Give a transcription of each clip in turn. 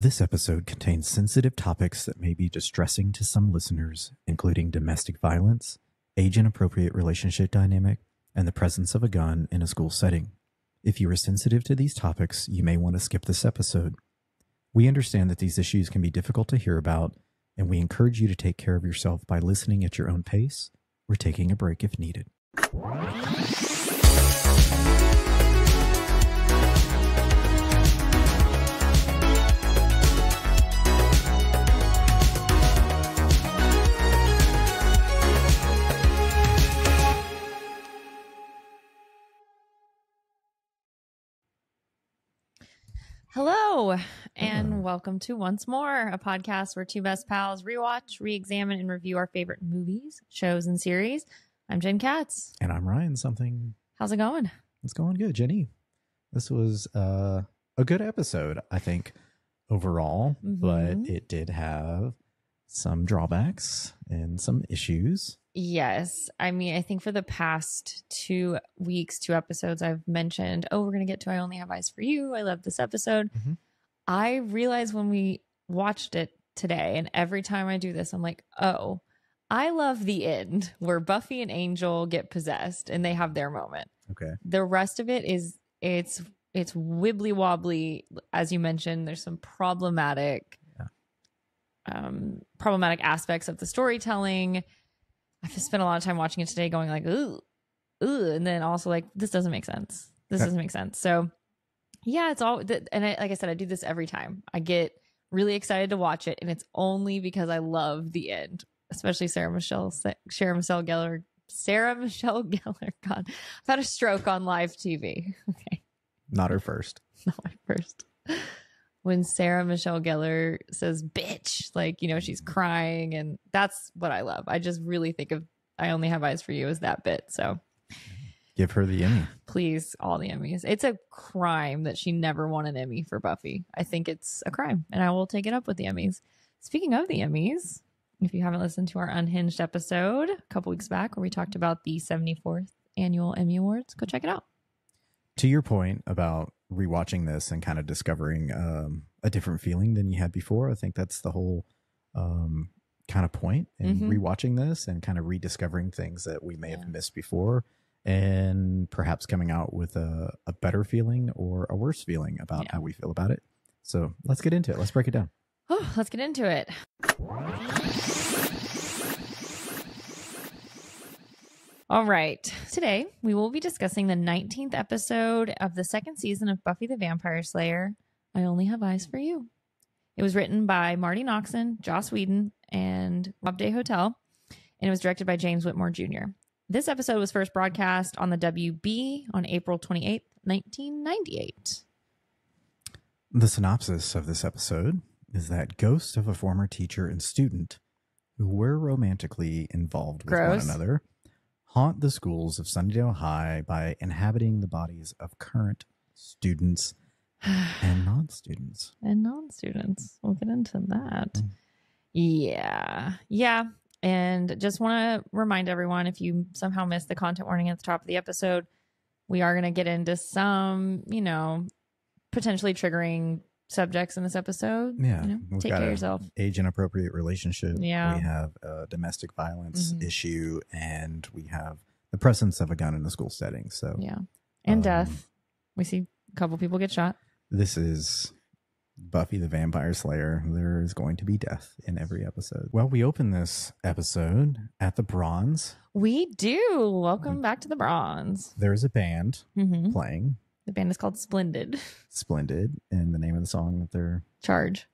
This episode contains sensitive topics that may be distressing to some listeners, including domestic violence, age-inappropriate relationship dynamic, and the presence of a gun in a school setting. If you are sensitive to these topics, you may want to skip this episode. We understand that these issues can be difficult to hear about, and we encourage you to take care of yourself by listening at your own pace or taking a break if needed. Hello, and welcome to Once More, a podcast where two best pals rewatch, re-examine, and review our favorite movies, shows, and series. I'm Jen Katz. And I'm Ryan something. How's it going? It's going good, Jenny. This was a good episode, I think, overall, but it did have some drawbacks and some issues. Yes. I mean, I think for the past 2 weeks, 2 episodes, I've mentioned, we're going to get to I Only Have Eyes for You. I love this episode. I realized when we watched it today, and every time I do this, I'm like, oh, I love the end where Buffy and Angel get possessed and they have their moment. Okay. The rest of it is, it's wibbly wobbly. As you mentioned, there's some problematic aspects of the storytelling. I've spent a lot of time watching it today going like, ooh, and then also like, this doesn't make sense. This doesn't make sense. So yeah, it's all, and like I said, I do this every time. I get really excited to watch it, and it's only because I love the end, especially Sarah Michelle Gellar. God, I've had a stroke on live TV. Okay. Not her first. Not my first. When Sarah Michelle Gellar says bitch, like, you know, she's crying, and that's what I love. I just really think of I Only Have Eyes for You as that bit. So give her the Emmy. Please, all the Emmys. It's a crime that she never won an Emmy for Buffy. I think it's a crime, and I will take it up with the Emmys. Speaking of the Emmys, if you haven't listened to our Unhinged episode a couple weeks back where we talked about the 74th annual Emmy Awards, go check it out. To your point about rewatching this and kind of discovering a different feeling than you had before, I think that's the whole kind of point in rewatching this and kind of rediscovering things that we may have missed before, and perhaps coming out with a better feeling or a worse feeling about how we feel about it. So let's get into it. Let's break it down. Oh, let's get into it. All right. Today, we will be discussing the 19th episode of the second season of Buffy the Vampire Slayer, I Only Have Eyes for You. It was written by Marty Noxon, Joss Whedon, and Rob Day Hotel, and it was directed by James Whitmore Jr. This episode was first broadcast on the WB on April 28th, 1998. The synopsis of this episode is that ghosts of a former teacher and student who were romantically involved with one another haunt the schools of Sunnydale High by inhabiting the bodies of current students and non-students. We'll get into that. Yeah. And just want to remind everyone, if you somehow missed the content warning at the top of the episode, we are going to get into some, potentially triggering subjects in this episode. Yeah. Take care of yourself. Age-inappropriate relationship. Yeah. We have a domestic violence issue, and we have the presence of a gun in a school setting. So yeah. And death. We see a couple people get shot. This is Buffy the Vampire Slayer. There is going to be death in every episode. Well, we open this episode at the Bronze. We do. Welcome back to the Bronze. There's a band playing. The band is called Splendid. And the name of the song that they're... Charge.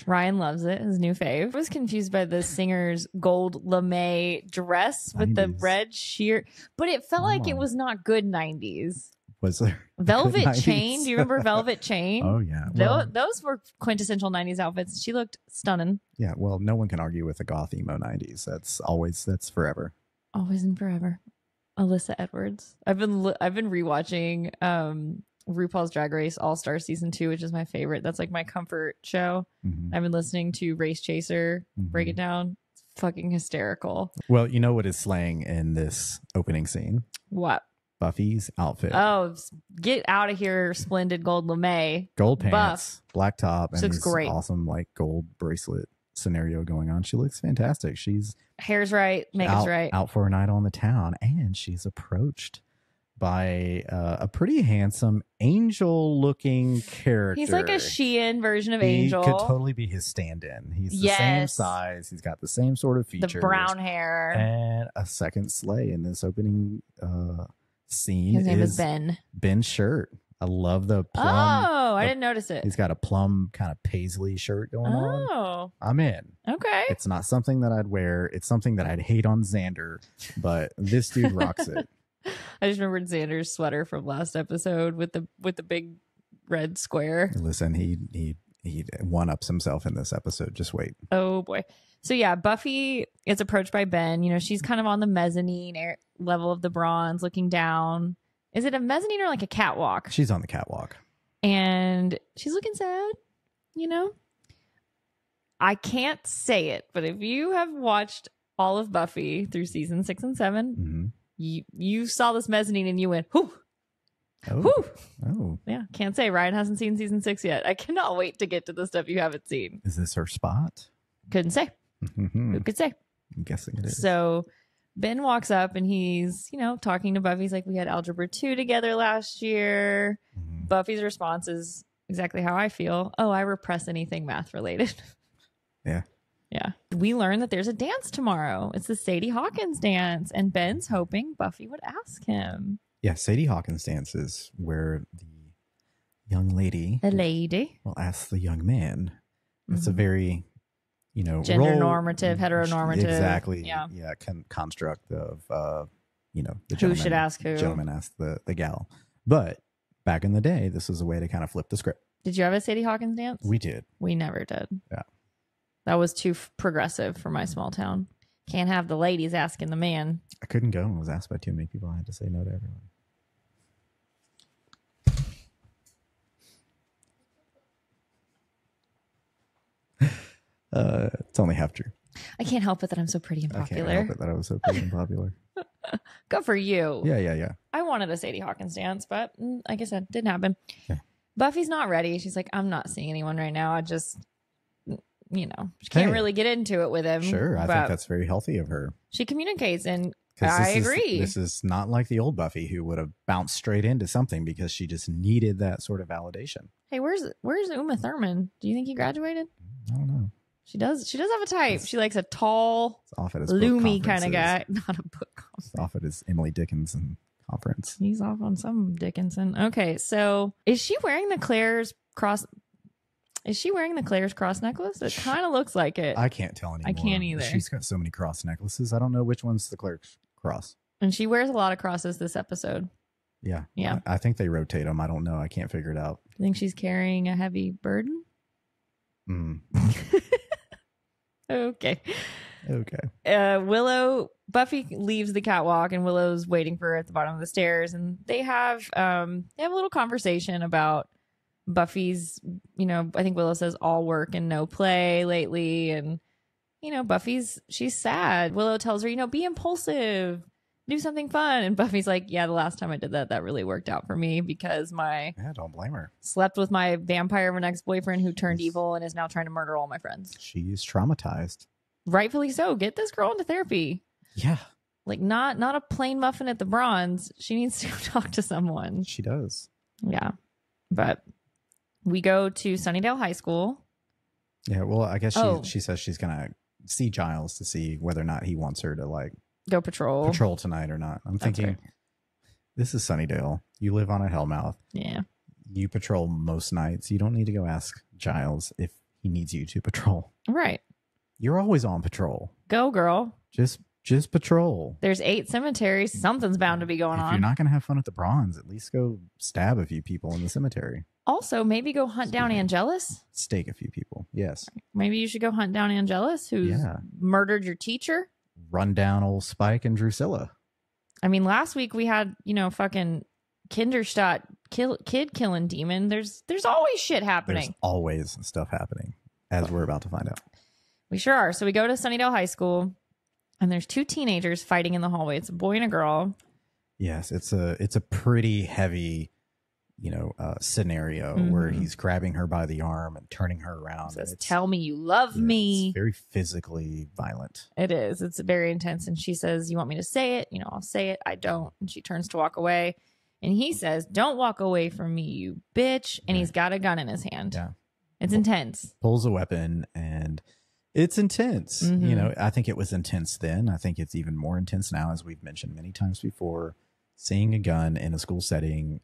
Ryan loves it. His new fave. I was confused by the singer's gold lame dress with 90s. The red sheer, but it felt like it was not good 90s. Was there Velvet Chain? Do you remember Velvet Chain? Oh yeah, those were quintessential 90s outfits. She looked stunning. Yeah, well, no one can argue with the goth emo 90s. That's forever. Always and forever. Alyssa Edwards. I've been rewatching RuPaul's Drag Race All Star Season 2, which is my favorite. That's like my comfort show. I've been listening to Race Chaser break it down. It's fucking hysterical. Well, you know what is slaying in this opening scene? What? Buffy's outfit. Oh, get out of here, splendid gold lame. Gold pants, black top, and looks this great. Awesome like gold bracelet scenario going on. She looks fantastic. She's hair's right, makeup's right. Out for a night on the town, and she's approached by a pretty handsome angel-looking character. He's like a Sheehan version of Angel. He could totally be his stand-in. He's the same size. He's got the same sort of features. The brown hair. And a second sleigh in this opening scene. His name is Ben. Ben Shirt. I love the plum. Oh, I didn't notice it. He's got a plum kind of paisley shirt going on. Oh. I'm in. Okay. It's not something that I'd wear. It's something that I'd hate on Xander, but this dude rocks it. I just remembered Xander's sweater from last episode with the big red square. Listen, he one-ups himself in this episode. Just wait. Oh boy. So yeah, Buffy is approached by Ben. You know, she's kind of on the mezzanine level of the bronze looking down. Is it a mezzanine or like a catwalk? She's on the catwalk. And she's looking sad, you know? I can't say it, but if you have watched all of Buffy through season 6 and 7, mm-hmm. You saw this mezzanine and you went, whoo. Oh. Whoo. Oh. Yeah, can't say. Ryan hasn't seen season 6 yet. I cannot wait to get to the stuff you haven't seen. Is this her spot? Couldn't say. Who could say? I'm guessing it is. So Ben walks up and he's, you know, talking to Buffy. He's like, we had Algebra 2 together last year. Mm-hmm. Buffy's response is exactly how I feel. Oh, I repress anything math related. Yeah. Yeah. We learn that there's a dance tomorrow. It's the Sadie Hawkins Dance. And Ben's hoping Buffy would ask him. Yeah, Sadie Hawkins Dance is where the young lady will ask the young man. It's mm-hmm. a very, you know, gender normative, heteronormative. Exactly. Yeah. Construct of, you know, the who should ask who. Gentleman asked the gal. But back in the day, this was a way to kind of flip the script. Did you have a Sadie Hawkins Dance? We did. We never did. Yeah. That was too progressive for my small town. Can't have the ladies asking the man. I couldn't go. I was asked by too many people. I had to say no to everyone. It's only half true. I can't help it that I'm so pretty and popular. I can't help it that I was so pretty and popular. Good for you. Yeah. I wanted a Sadie Hawkins Dance, but like I said, didn't happen. Yeah. Buffy's not ready. She's like, I'm not seeing anyone right now. I just... You know, she can't really get into it with him. Sure, I think that's very healthy of her. She communicates, and I agree. This is not like the old Buffy who would have bounced straight into something because she just needed that sort of validation. Hey, where's Uma Thurman? Do you think he graduated? I don't know. She does have a type. She likes a tall, off at his loomy kind of guy. Not a book conference. It's off at his Emily Dickinson conference. He's off on some Dickinson. Okay, so is she wearing the Claire's cross? Is she wearing the Claire's cross necklace? It kind of looks like it. I can't tell anymore. I can't either. She's got so many cross necklaces. I don't know which one's the Claire's cross. And she wears a lot of crosses this episode. Yeah. Yeah. I think they rotate them. I don't know. I can't figure it out. I think she's carrying a heavy burden. Okay. Buffy leaves the catwalk and Willow's waiting for her at the bottom of the stairs. And they have a little conversation about Buffy's, you know, I think Willow says all work and no play lately. And, you know, she's sad. Willow tells her, you know, be impulsive, do something fun. And Buffy's like, yeah, the last time I did that really worked out for me because don't blame her. Slept with my vampire of an ex-boyfriend who turned evil and is now trying to murder all my friends. She's traumatized. Rightfully so. Get this girl into therapy. Yeah. Like not a plain muffin at the Bronze. She needs to go talk to someone. She does. Yeah. But we go to Sunnydale High School. Yeah, well, I guess she says she's going to see Giles to see whether or not he wants her to, like, go patrol tonight or not. I'm thinking, This is Sunnydale. You live on a Hellmouth. Yeah. You patrol most nights. You don't need to go ask Giles if he needs you to patrol. Right. You're always on patrol. Go, girl. Just patrol. There's 8 cemeteries. Something's bound to be going on. If you're not going to have fun at the Bronze, at least go stab a few people in the cemetery. Also, maybe go hunt down Angelus. Stake a few people. Yes. Maybe you should go hunt down Angelus, who's murdered your teacher. Run down old Spike and Drusilla. I mean, last week we had, you know, fucking Kinderstadt kid killing demon. There's always shit happening. There's always stuff happening, as we're about to find out. We sure are. So we go to Sunnydale High School, and there's 2 teenagers fighting in the hallway. It's a boy and a girl. Yes, it's a pretty heavy, scenario where he's grabbing her by the arm and turning her around. Says, "Tell me you love me." It's very physically violent. It is. It's very intense. And she says, "You want me to say it? I'll say it." I don't. And she turns to walk away. And he says, "Don't walk away from me, you bitch." And he's got a gun in his hand. Yeah. It's intense. Pulls a weapon, and it's intense. I think it was intense then. I think it's even more intense now, as we've mentioned many times before. Seeing a gun in a school setting,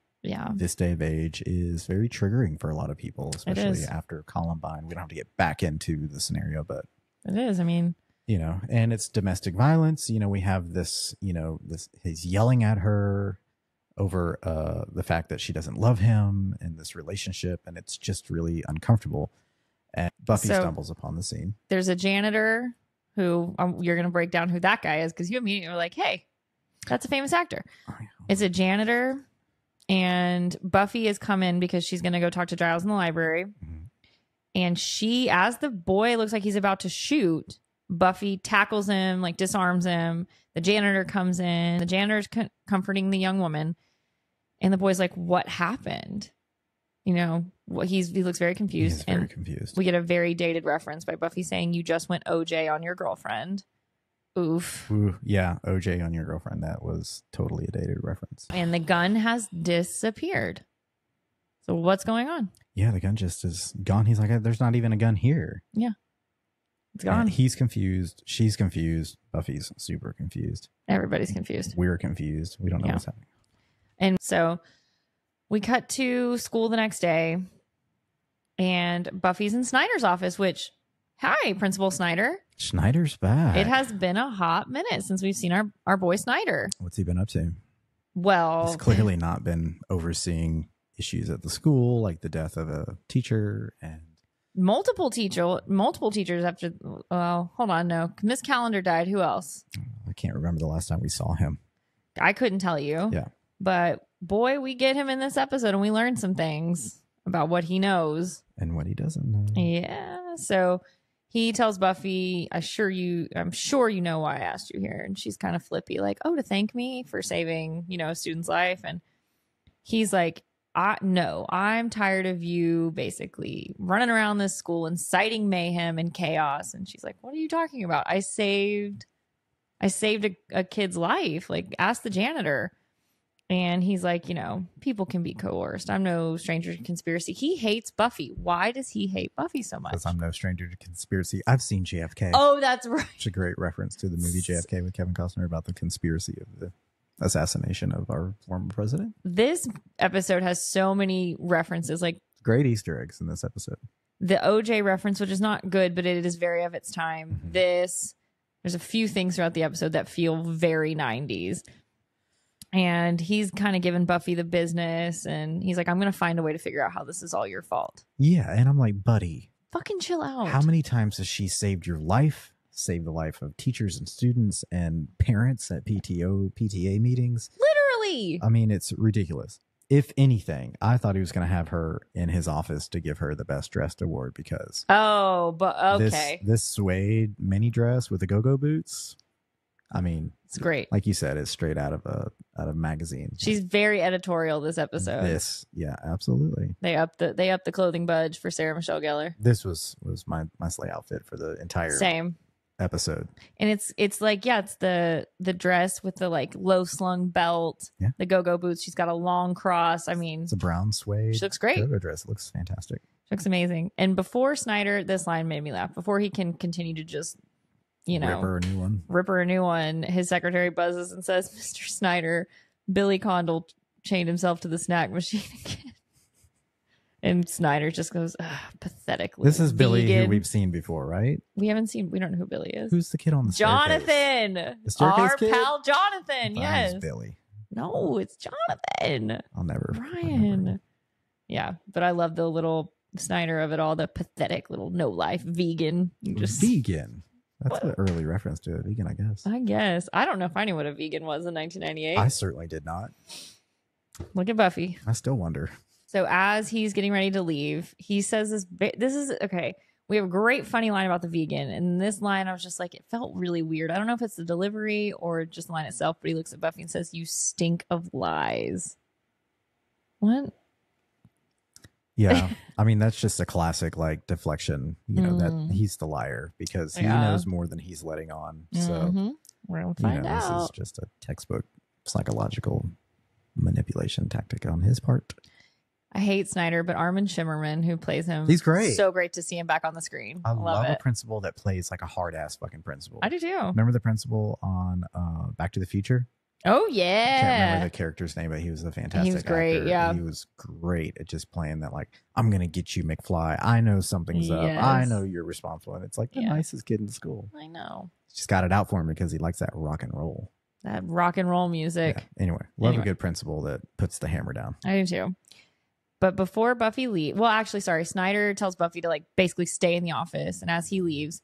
this day of age, is very triggering for a lot of people, especially after Columbine. We don't have to get back into the scenario, but it is. I mean, and it's domestic violence. We have this, he's yelling at her over the fact that she doesn't love him in this relationship, and it's just really uncomfortable. And Buffy stumbles upon the scene. There's a janitor who you're going to break down who that guy is, because you immediately were like, "Hey, that's a famous actor." Oh, yeah. It's a janitor, and Buffy has come in because she's going to go talk to Giles in the library. And she, as the boy looks like he's about to shoot, Buffy tackles him, like disarms him. The janitor comes in. The janitor's comforting the young woman. And the boy's like, "What happened?" He looks very confused. He's very confused. We get a very dated reference by Buffy saying, "You just went OJ on your girlfriend." Oof. Ooh, yeah, OJ on your girlfriend. That was totally a dated reference. And the gun has disappeared. So what's going on? Yeah, the gun just is gone. He's like, "There's not even a gun here." Yeah. It's gone. And he's confused. She's confused. Buffy's super confused. Everybody's confused. We're confused. We don't know what's happening. And so we cut to school the next day, and Buffy's in Snyder's office, which, hi, Principal Snyder. Snyder's back. It has been a hot minute since we've seen our boy Snyder. What's he been up to? Well, he's clearly not been overseeing issues at the school, like the death of a teacher and multiple teachers after. Well, hold on, no, Miss Calendar died. Who else? I can't remember the last time we saw him. I couldn't tell you. Yeah. But boy, we get him in this episode, and we learn some things about what he knows and what he doesn't know. Yeah. So he tells Buffy, I'm sure you know why I asked you here. And she's kind of flippy, like, "Oh, to thank me for saving, a student's life." And he's like, "No, I'm tired of you basically running around this school, inciting mayhem and chaos." And she's like, "What are you talking about? I saved a kid's life. Like, ask the janitor." And he's like, "People can be coerced. I'm no stranger to conspiracy." He hates Buffy. Why does he hate Buffy so much? Because I'm no stranger to conspiracy. I've seen JFK. Oh, that's right. It's a great reference to the movie JFK with Kevin Costner about the conspiracy of the assassination of our former president. This episode has so many references, like great Easter eggs in this episode. The OJ reference, which is not good, but it is very of its time. Mm-hmm. There's a few things throughout the episode that feel very 90s. And he's kind of giving Buffy the business, and he's like, "I'm going to find a way to figure out how this is all your fault." Yeah, and I'm like, buddy, fucking chill out. How many times has she saved your life, saved the life of teachers and students and parents at PTA meetings? Literally. I mean, it's ridiculous. If anything, I thought he was going to have her in his office to give her the best dressed award because... Oh, but okay. This suede mini dress with the go-go boots... I mean, it's great. Like you said, it's straight out of a magazine. She's very editorial this episode. Yeah, absolutely. They upped the clothing budge for Sarah Michelle Gellar. This was my sleigh outfit for the entire episode. And it's like, yeah, it's the dress with the like low slung belt, the go-go boots. She's got a long cross. I mean, it's a brown suede. She looks great. Go-go dress. It looks fantastic. She looks amazing. And before Snyder, this line made me laugh. Before he can continue to just rip her a new one. His secretary buzzes and says, "Mr. Snyder, Billy Condell chained himself to the snack machine again." And Snyder just goes, pathetic. This is Billy, who we've seen before, right? We don't know who Billy is. Who's the kid on the staircase? Jonathan. The staircase Our kid? pal Jonathan, yes. It's Billy. No, it's Jonathan. I'll never. Ryan. Yeah, but I love the little Snyder of it all, the pathetic little no-life vegan. Vegan? That's an early reference to a vegan, I guess. I don't know if I knew what a vegan was in 1998. I certainly did not. Look at Buffy. I still wonder. So as he's getting ready to leave, he says this is okay. we have a great funny line about the vegan. And this line, I was just like, it felt really weird. I don't know if it's the delivery or just the line itself, but he looks at Buffy and says, "You stink of lies." What? Yeah. I mean, that's just a classic like deflection, that he's the liar because he knows more than he's letting on. So we're going to find out. This is just a textbook psychological manipulation tactic on his part. I hate Snyder, but Armin Shimmerman, who plays him, he's great. So great to see him back on the screen. I love a principal that plays like a hard ass fucking principal. I do too. Remember the principal on Back to the Future? Oh yeah. I can't remember the character's name, but he was a fantastic He was great, actor. yeah. He was great at just playing that like, I'm gonna get you, McFly. I know something's up. I know you're responsible. And it's like the nicest kid in school. I know. Just got it out for him because he likes that rock and roll. That rock and roll music. Yeah. Anyway, love a good principal that puts the hammer down. I do too. But before Buffy leaves, well, actually, sorry, Snyder tells Buffy to like basically stay in the office. And as he leaves,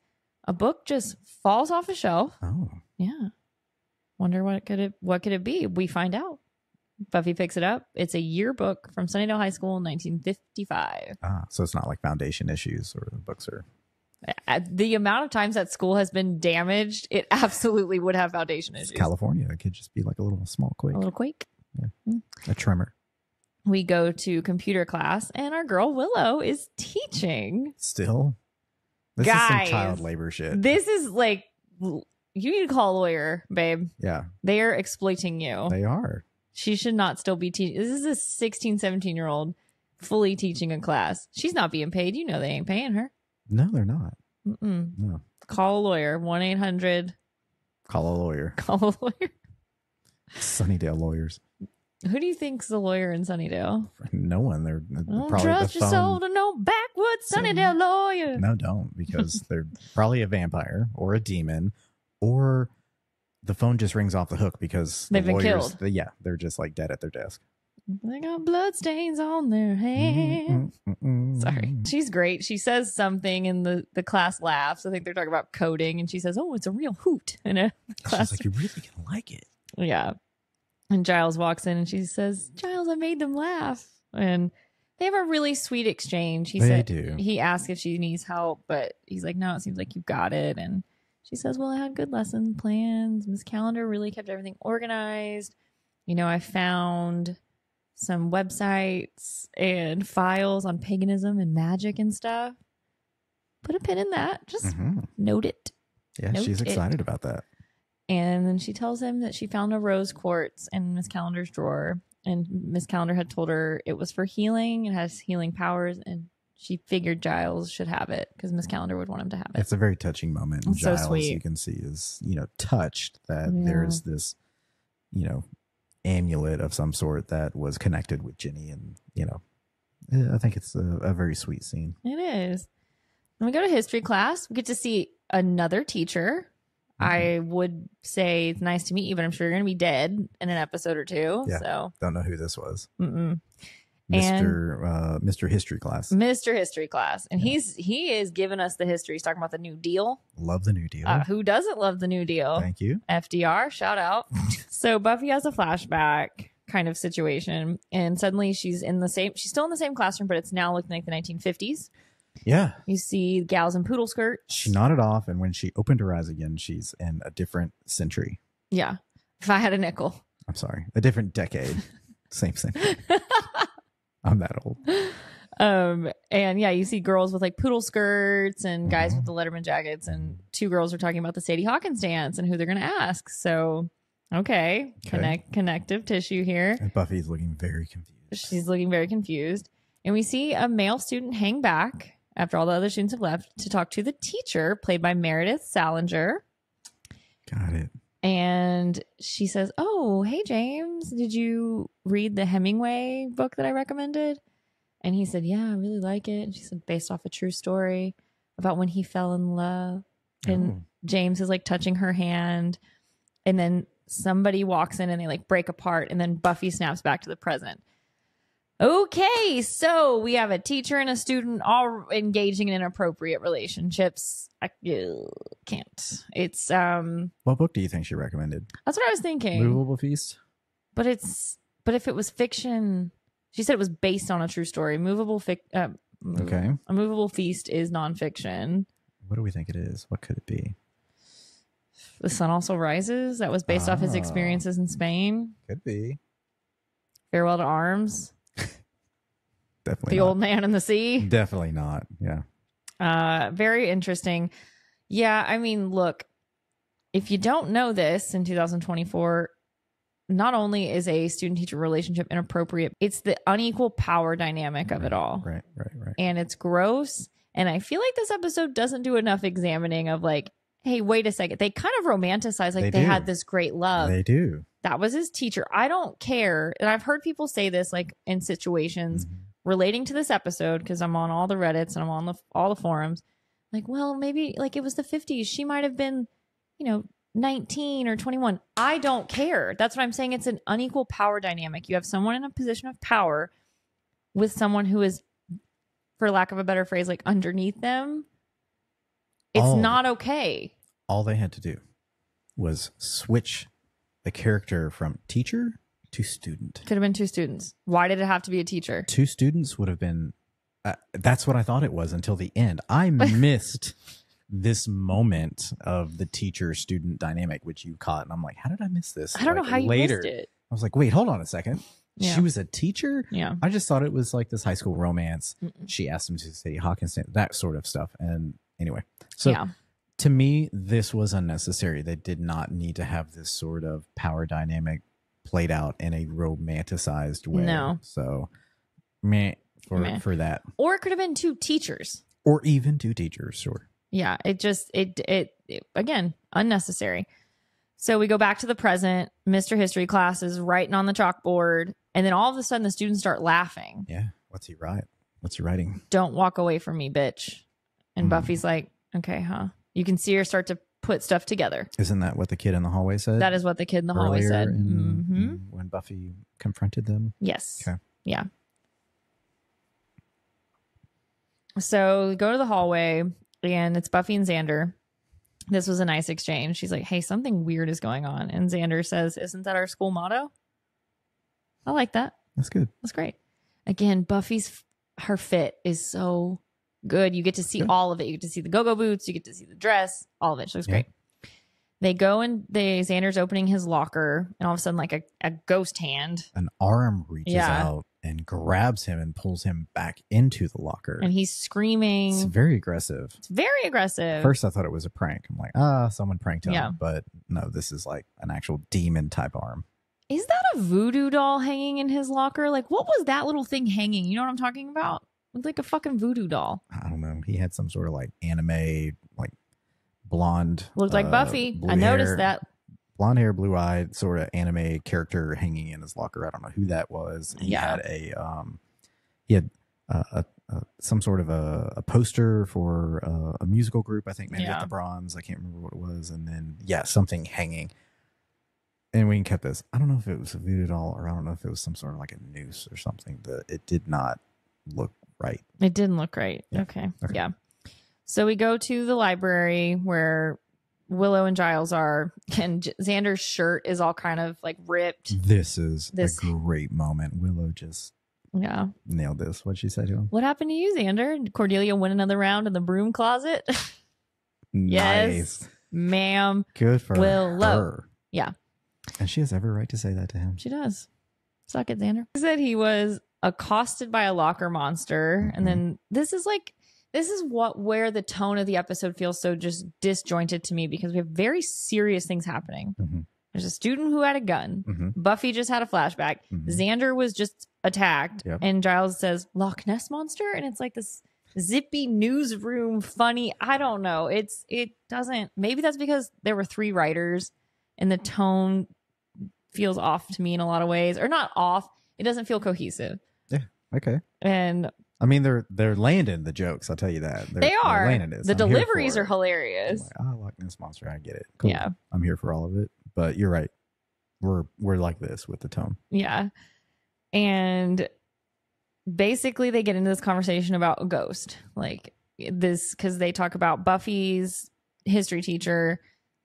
a book just falls off a shelf. Oh. Yeah. Wonder what could it be? We find out. Buffy picks it up. It's a yearbook from Sunnydale High School in 1955. So it's not like foundation issues or the books are. The amount of times that school has been damaged, it absolutely would have foundation issues. California, it could just be like a little small quake. A little quake. Yeah. A tremor. We go to computer class and our girl Willow is teaching. Still? This Guys, is some child labor shit. This is like, you need to call a lawyer, babe. Yeah. They are exploiting you. They are. She should not still be teaching. This is a 16, 17-year-old fully teaching a class. She's not being paid. You know they ain't paying her. No, they're not. No. Call a lawyer. 1-800. Call a lawyer. Call a lawyer. Sunnydale lawyers. Who do you think's the lawyer in Sunnydale? No one. They're don't probably trust your soul to no backwoods Sunnydale lawyer. No, don't, because they're probably a vampire or a demon, or the phone just rings off the hook because they've been killed. They're just like dead at their desk. They got blood stains on their hands. Sorry. She's great. She says something and the class laughs. I think they're talking about coding and she says, "Oh, it's a real hoot." In a class. She's like, "You're really gonna like it." Yeah. And Giles walks in and she says, "Giles, I made them laugh." And they have a really sweet exchange. He asks if she needs help, but he's like, "No, it seems like you've got it." And she says, "Well, I had good lesson plans. Miss Calendar really kept everything organized. I found some websites and files on paganism and magic and stuff. Put a pin in that. Just note it." Yeah, she's excited about that. And then she tells him that she found a rose quartz in Miss Calendar's drawer. And Miss Calendar had told her it was for healing. It has healing powers. And she figured Giles should have it because Miss Calendar would want him to have it. It's a very touching moment. It's Giles, so sweet. You can see, is, touched that there's this, amulet of some sort that was connected with Ginny. And, I think it's a very sweet scene. It is. When we go to history class, we get to see another teacher. I would say it's nice to meet you, but I'm sure you're going to be dead in an episode or two. Yeah, so don't know who this was. Mr. History Class. Mr. History Class. And he is giving us the history. He's talking about the New Deal. Love the New Deal. Who doesn't love the New Deal? Thank you. FDR, shout out. So Buffy has a flashback kind of situation. And suddenly she's still in the same classroom, but it's now looking like the 1950s. Yeah. You see gals in poodle skirts. She nodded off, and when she opened her eyes again, she's in a different century. Yeah. If I had a nickel. I'm sorry. A different decade. Same century. I'm that old. And yeah, you see girls with like poodle skirts and guys with the Letterman jackets, and two girls are talking about the Sadie Hawkins dance and who they're going to ask. So, okay. Connective tissue here. And Buffy's looking very confused. She's looking very confused. And we see a male student hang back after all the other students have left to talk to the teacher, played by Meredith Salinger. Got it. And she says, "Oh, hey, James, did you read the Hemingway book that I recommended?" And he said, "Yeah, I really like it." And she said, "Based off a true story about when he fell in love." And James is like touching her hand. And then somebody walks in and they like break apart. And then Buffy snaps back to the present. Okay, so we have a teacher and a student all engaging in inappropriate relationships. I can't. It's What book do you think she recommended? That's what I was thinking. Movable Feast? But if it was fiction, she said it was based on a true story. Okay. A Movable Feast is nonfiction. What do we think it is? What could it be? The Sun Also Rises. That was based off his experiences in Spain. Could be. Farewell to Arms. Definitely The not. Old Man in the Sea. Definitely not. Yeah. Very interesting. Yeah, I mean, look, if you don't know this in 2024, not only is a student-teacher relationship inappropriate, it's the unequal power dynamic of it all. Right. And it's gross. And I feel like this episode doesn't do enough examining of like, hey, wait a second. They kind of romanticize like they had this great love. They do. That was his teacher. I don't care. And I've heard people say this like in situations relating to this episode, because I'm on all the Reddits and I'm on all the forums. Like, well, maybe like it was the 50s. She might have been, 19 or 21. I don't care. That's what I'm saying. It's an unequal power dynamic. You have someone in a position of power with someone who is, for lack of a better phrase, like underneath them. It's not okay. All they had to do was switch the character from teacher to student. Could have been two students. Why did it have to be a teacher? Two students would have been... that's what I thought it was until the end. I missed this moment of the teacher-student dynamic, which you caught. And I'm like, how did I miss this? I don't know how you missed it. I was like, wait, hold on a second. Yeah. She was a teacher? Yeah. I just thought it was like this high school romance. She asked him to Sadie Hawkins Dance, that sort of stuff. And anyway, so to me, this was unnecessary. They did not need to have this sort of power dynamic played out in a romanticized way. No. So, for that. Or it could have been two teachers. Or even two teachers, sure. Yeah, it again, unnecessary. So we go back to the present. Mr. History class is writing on the chalkboard. And then all of a sudden the students start laughing. Yeah. What's he writing? Don't walk away from me, bitch. And Buffy's like, okay, huh? You can see her start to put stuff together. Isn't that what the kid in the hallway said? That is what the kid in the hallway said. When Buffy confronted them? Yes. Okay. Yeah. So we go to the hallway and it's Buffy and Xander. This was a nice exchange. She's like, hey, something weird is going on. And Xander says, isn't that our school motto? I like that. That's good. That's great. Again, her fit is so good. You get to see all of it. You get to see the go-go boots. You get to see the dress. All of it. She looks great. They go and Xander's opening his locker, and all of a sudden, like a ghost hand. An arm reaches out and grabs him and pulls him back into the locker. And he's screaming. It's very aggressive. It's very aggressive. First, I thought it was a prank. I'm like, someone pranked him. Yeah. But no, this is like an actual demon type arm. Is that a voodoo doll hanging in his locker? Like, what was that little thing hanging? You know what I'm talking about? It's like a fucking voodoo doll. I don't know. He had some sort of like anime, like blonde. Looked like Buffy. I noticed that. Blonde hair, blue eyed, sort of anime character hanging in his locker. I don't know who that was. He had some sort of a poster for a musical group. I think maybe at the Bronze. I can't remember what it was. And then something hanging. And we can cut this. I don't know if it was a voodoo doll or I don't know if it was some sort of like a noose or something. It did not look right. It didn't look right. Yeah. Okay. Yeah. So we go to the library where Willow and Giles are, and Xander's shirt is all kind of like ripped. This is a great moment. Willow just nailed this. What'd she say to him? What happened to you, Xander? Did Cordelia win another round in the broom closet? Nice. Yes, ma'am. Good for Willow. her. Yeah. And she has every right to say that to him. She does. Suck it, Xander. He said he was accosted by a locker monster. And then this is where the tone of the episode feels so just disjointed to me, because we have very serious things happening. There's a student who had a gun. Buffy just had a flashback. Xander was just attacked. And Giles says, Loch Ness monster? And it's like this zippy newsroom funny. I don't know. It doesn't. Maybe that's because there were 3 writers and the tone feels off to me in a lot of ways. Or not off. It doesn't feel cohesive. Yeah. Okay. And I mean, they're landing the jokes. I'll tell you that. They are. The deliveries are hilarious. Like, Loch Ness monster. I get it. Cool. Yeah. I'm here for all of it. But you're right. We're like this with the tone. Yeah. And basically they get into this conversation about a ghost. Like this, because they talk about Buffy's history teacher,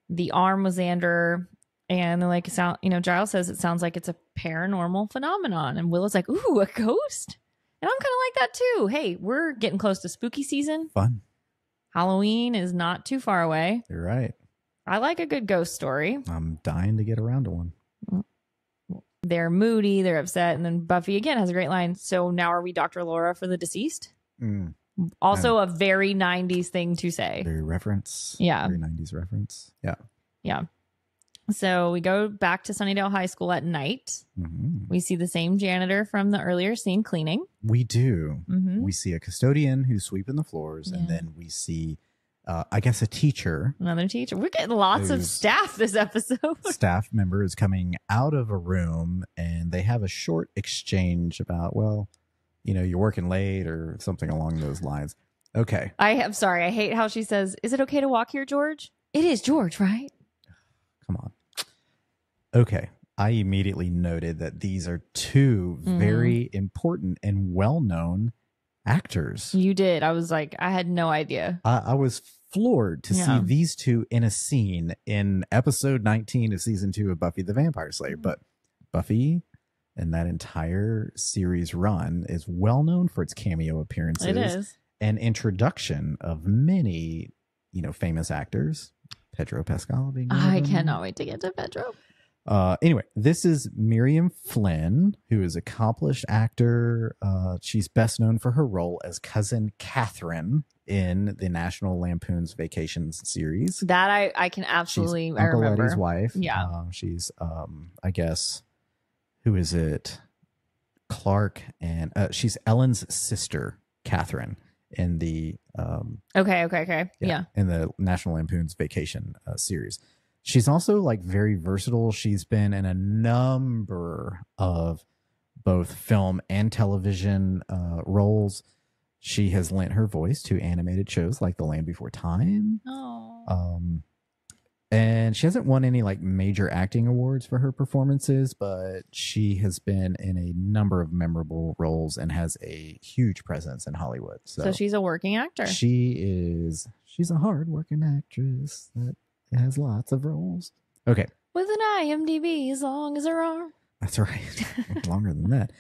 the arm was Xander, and they're like, Giles says it sounds like it's a paranormal phenomenon. And Willow's like, ooh, a ghost? And I'm kind of like that too. Hey, we're getting close to spooky season. Fun. Halloween is not too far away. You're right. I like a good ghost story. I'm dying to get around to one. They're moody, they're upset, and then Buffy again has a great line. So now are we Dr. Laura for the deceased? Also a very 90s thing to say. Very reference. Yeah. Very 90s reference. Yeah. Yeah. So we go back to Sunnydale High School at night. We see the same janitor from the earlier scene cleaning. We do. We see a custodian who's sweeping the floors, and then we see, I guess, a teacher. Another teacher. We're getting lots of staff this episode. Staff member is coming out of a room, and they have a short exchange about, well, you know, you're working late or something along those lines. Okay. I'm sorry. I hate how she says, is it okay to walk here, George? It is George, right? Come on. Okay. I immediately noted that these are two very important and well-known actors. You did. I was like, I had no idea. I was floored to see these two in a scene in episode 19 of season 2 of Buffy the Vampire Slayer. But Buffy and that entire series run is well known for its cameo appearances. It is. And introduction of many, you know, famous actors. Pedro Pascal being one of I them. cannot wait to get to Pedro. Anyway, this is Miriam Flynn, who is an accomplished actor. She's best known for her role as Cousin Catherine in the National Lampoon's Vacations series. That I can absolutely She's I Uncle remember. Eddie's wife. Yeah. She's I guess, who is it? Clark, and she's Ellen's sister, Catherine, in the Okay. Yeah. in the National Lampoon's Vacation series. She's also like very versatile. She's been in a number of both film and television roles. She has lent her voice to animated shows like The Land Before Time. And she hasn't won any like major acting awards for her performances, but she has been in a number of memorable roles and has a huge presence in Hollywood. So she's a working actor. She's a hard working actress that has lots of roles. Okay. With an IMDb as long as her arm. That's right. Longer than that.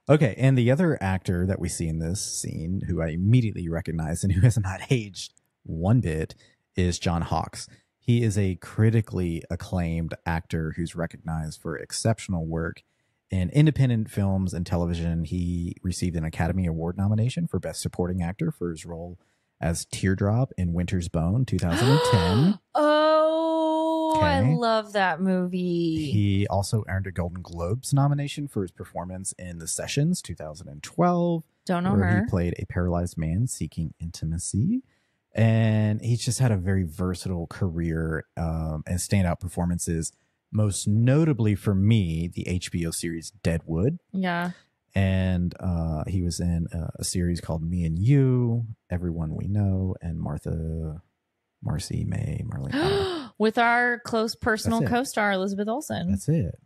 Okay. And the other actor that we see in this scene, who I immediately recognize and who has not aged one bit, is John Hawkes. He is a critically acclaimed actor who's recognized for exceptional work in independent films and television. He received an Academy Award nomination for Best Supporting Actor for his role as Teardrop in Winter's Bone, 2010. I love that movie. He also earned a Golden Globes nomination for his performance in The Sessions, 2012. Don't know where her. He played a paralyzed man seeking intimacy. And he's just had a very versatile career and standout performances, most notably for me, the HBO series Deadwood. Yeah. And he was in a series called Me and You, Everyone We Know, and Marcy May, Marlene. With our close personal That's it. co-star, Elizabeth Olsen. That's it.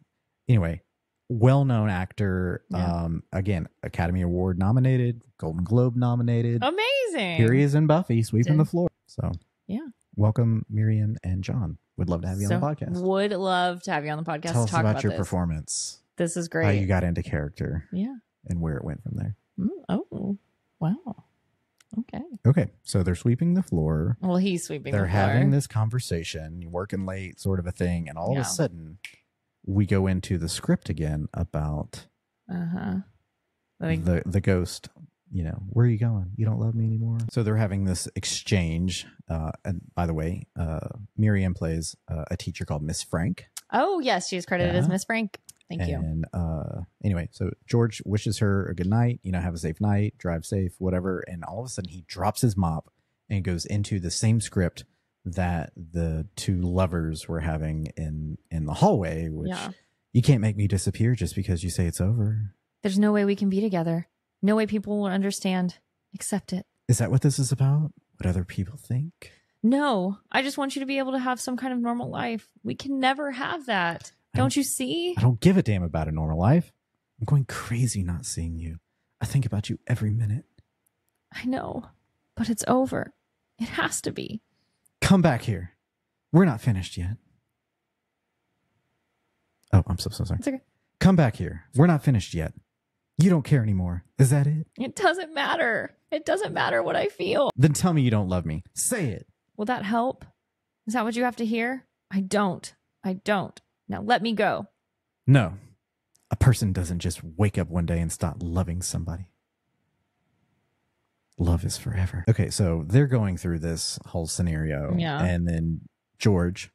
Anyway, well-known actor. Yeah. Again, Academy Award nominated, Golden Globe nominated. Amazing. Here he is in Buffy, sweeping the floor. So, yeah. Welcome, Miriam and John. Would love to have you on the podcast. Would love to have you on the podcast. Tell to us talk about your this. performance. This is great. How you got into character. Yeah. And where it went from there. Oh, wow. Okay. Okay, so they're sweeping the floor. Well, he's sweeping They're the floor. having this conversation, working late sort of a thing. And all of a sudden, we go into the script again about the ghost. You know, where are you going? You don't love me anymore. So they're having this exchange. And by the way, Miriam plays a teacher called Miss Frank. Oh, yes. She's credited as Miss Frank. Thank you. And anyway, so George wishes her a good night, have a safe night, drive safe, whatever. And all of a sudden he drops his mop and goes into the same script that the two lovers were having in the hallway, which you can't make me disappear just because you say it's over. There's no way we can be together. No way people will understand. Accept it. Is that what this is about? What other people think? No, I just want you to be able to have some kind of normal life. We can never have that. Don't you see? I don't give a damn about a normal life. I'm going crazy not seeing you. I think about you every minute. I know, but it's over. It has to be. Come back here. We're not finished yet. Oh, I'm so sorry. It's okay. Come back here. We're not finished yet. You don't care anymore. Is that it? It doesn't matter. It doesn't matter what I feel. Then tell me you don't love me. Say it. Will that help? Is that what you have to hear? I don't. Now let me go. No. A person doesn't just wake up one day and stop loving somebody. Love is forever. Okay, so they're going through this whole scenario. Yeah. And then George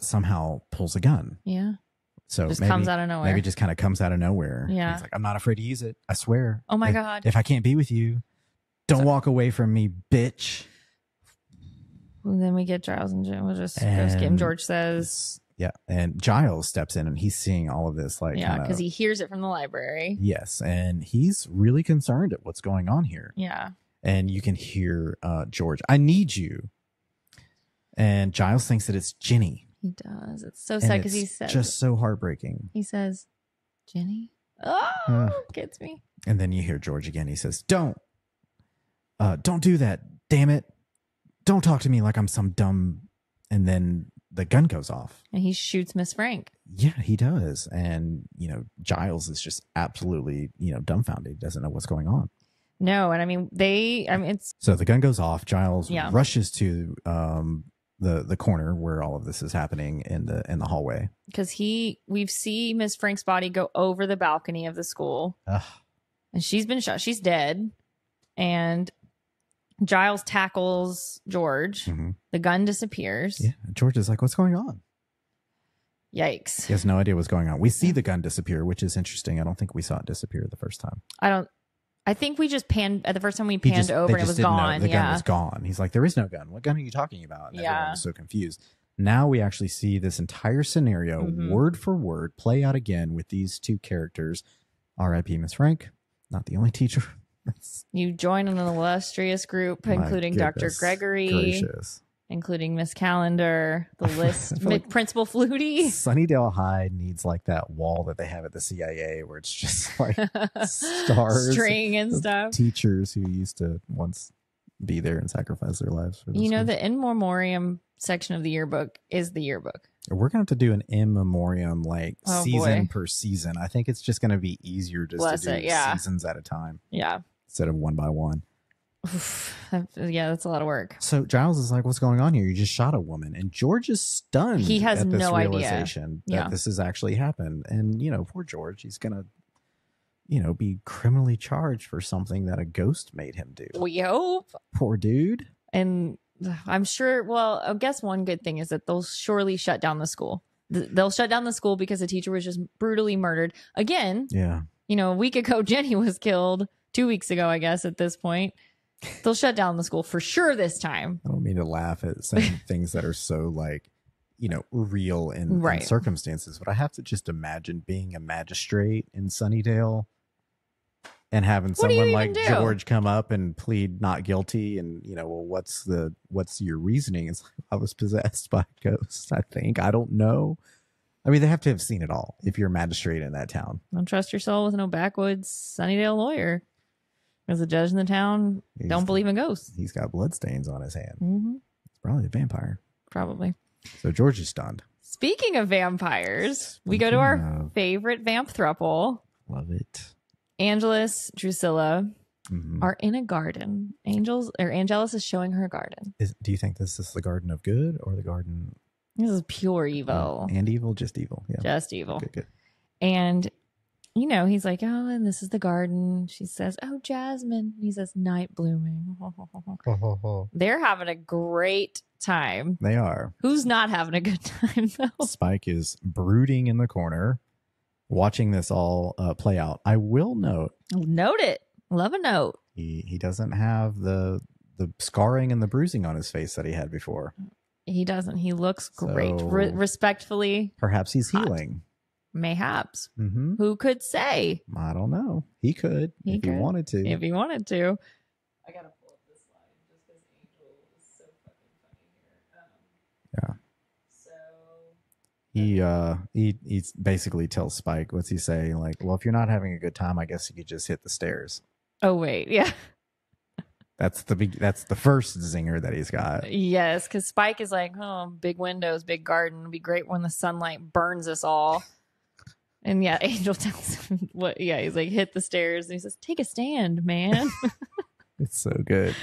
somehow pulls a gun. Yeah. So just comes out of nowhere. Maybe just kind of comes out of nowhere. Yeah. He's like, I'm not afraid to use it. I swear. Oh my God. If I can't be with you, don't walk away from me, bitch. And then we get Giles and Jim. We'll just go skip. George says. Yeah. And Giles steps in and he's seeing all of this. Because he hears it from the library. Yes. And he's really concerned at what's going on here. Yeah. And you can hear George, I need you. And Giles thinks that it's Ginny. He does. It's so sad because he says. Just so heartbreaking. He says, Ginny? Oh, gets me. And then you hear George again. He says, don't do that. Damn it. Don't talk to me like I'm some dumb. And then the gun goes off. And he shoots Miss Frank. Yeah, he does. And, Giles is just absolutely, dumbfounded. He doesn't know what's going on. No. And I mean, it's. So the gun goes off. Giles rushes to the corner where all of this is happening in the hallway. Because we've seen Miss Frank's body go over the balcony of the school. Ugh. And she's been shot. She's dead. And Giles tackles George. Mm-hmm. The gun disappears. Yeah. George is like, what's going on? Yikes. He has no idea what's going on. We see the gun disappear, which is interesting. I don't think we saw it disappear the first time. I think we just panned at the first time we panned over and it was gone. The gun was gone. He's like, there is no gun. What gun are you talking about? And everyone was so confused. Now we actually see this entire scenario word for word play out again with these two characters. R.I.P. Miss Frank, not the only teacher. You join an illustrious group, including Dr. Gregory, including Miss Calendar, the list, like Principal Flutie. Sunnydale High needs like that wall that they have at the CIA where it's just like stars. String and stuff. Teachers who used to once be there and sacrifice their lives for this. The in memoriam section of the yearbook is the yearbook. We're going to have to do an in memoriam season per season. I think it's just going to be easier just to do seasons at a time. Yeah. Instead of one by one. Yeah, that's a lot of work. So Giles is like, what's going on here? You just shot a woman. And George is stunned. He has at this no realization idea that this has actually happened. And, poor George, he's going to, be criminally charged for something that a ghost made him do. We hope. Poor dude. And I'm sure, well, I guess one good thing is that they'll surely shut down the school. They'll shut down the school because the teacher was just brutally murdered. Again, a week ago, Jenny was killed. 2 weeks ago, I guess, at this point. They'll shut down the school for sure this time. I don't mean to laugh at saying things that are so real in circumstances, but I have to just imagine being a magistrate in Sunnydale and having someone like George come up and plead not guilty. And, well, what's your reasoning? It's like, I was possessed by a ghost, I think. I don't know. I mean, they have to have seen it all if you're a magistrate in that town. Don't trust your soul with no backwoods Sunnydale lawyer. Because the judge in the town don't believe in ghosts. He's got bloodstains on his hand. Mm-hmm. It's probably a vampire. Probably. So George is stunned. Speaking of vampires, we go to our favorite vamp throuple. Love it. Angelus, Drusilla are in a garden. Angelus is showing her garden. Do you think this is the garden of good or the garden? This is pure evil. And evil, just evil. Yeah. Just evil. Good. And he's like, oh, and this is the garden. She says, oh, jasmine. He says, night blooming. They're having a great time. They are. Who's not having a good time, though? Spike is brooding in the corner, watching this all play out. I will note. Note it. Love a note. He doesn't have the scarring and the bruising on his face that he had before. He doesn't. He looks great. Respectfully. Perhaps he's healing. Mayhaps. Mm-hmm. Who could say? I don't know. He could if he wanted to. If he wanted to. I gotta pull up this line just because Angel is so fucking funny here. So he basically tells Spike, what's he say? Like, well, if you're not having a good time, I guess you could just hit the stairs. Oh wait, yeah. That's the first zinger that he's got. Yes, because Spike is like, oh, big windows, big garden. It'd be great when the sunlight burns us all. And yeah, Angel tells him he's like, hit the stairs. And he says, take a stand, man. It's so good.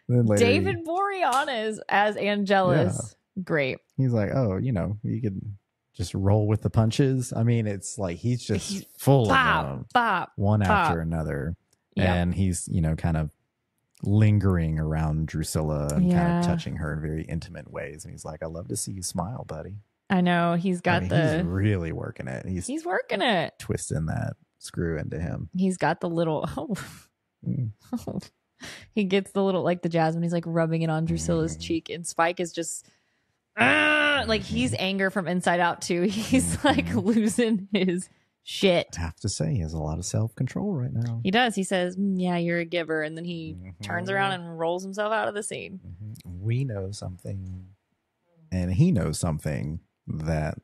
Then later David Boreanaz as Angelus. Yeah. Great. He's like, oh, you could just roll with the punches. I mean, it's like he's just full of them. One after another. Yep. And he's, kind of lingering around Drusilla and kind of touching her in very intimate ways. And he's like, I love to see you smile, buddy. I know. He's he's really working it. He's working it. Twisting that screw into him. He's got the little, he gets the little, like the jasmine. He's like rubbing it on Drusilla's cheek. And Spike is just, like he's anger from inside out too. He's like losing his shit. I have to say, he has a lot of self-control right now. He does. He says, yeah, you're a giver. And then he turns around and rolls himself out of the scene. We know something, and he knows something that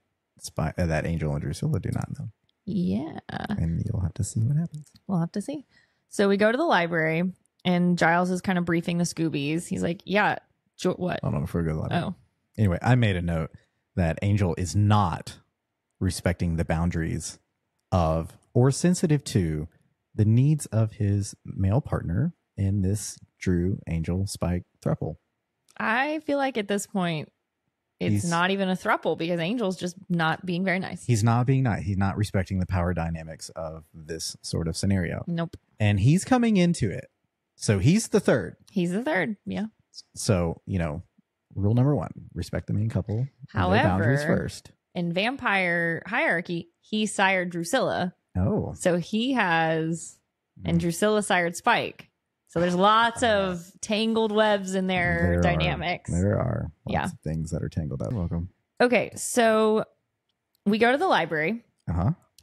that Angel and Drusilla do not know. Yeah. And you'll have to see what happens. We'll have to see. So we go to the library, and Giles is kind of briefing the Scoobies. He's like, yeah, what? Hold on before we go to the library. Oh. Anyway, I made a note that Angel is not respecting the boundaries of or sensitive to the needs of his male partner in this Drew, Angel, Spike throuple. I feel like at this point, it's not even a throuple because Angel's just not being very nice. He's not being nice. He's not respecting the power dynamics of this sort of scenario. Nope. And he's coming into it. So he's the third. He's the third. Yeah. So, rule number 1, respect the main couple. However, boundaries first. In vampire hierarchy, he sired Drusilla. Oh. So he has, and Drusilla sired Spike. So there's lots of tangled webs in their dynamics. There are lots of things that are tangled up. Welcome. Okay, so we go to the library.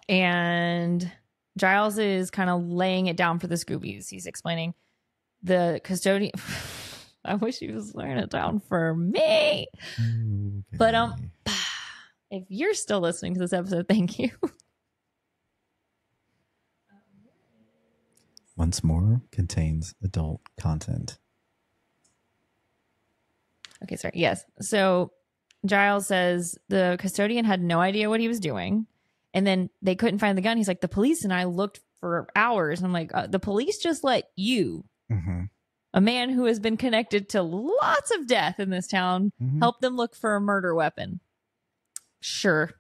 And Giles is kind of laying it down for the Scoobies. He's explaining the custodian. I wish he was laying it down for me. Okay. But if you're still listening to this episode, thank you. Once More contains adult content. Okay, sorry. Yes. So Giles says the custodian had no idea what he was doing. And then they couldn't find the gun. He's like, the police and I looked for hours. And I'm like, the police just let you, a man who has been connected to lots of death in this town, help them look for a murder weapon. Sure.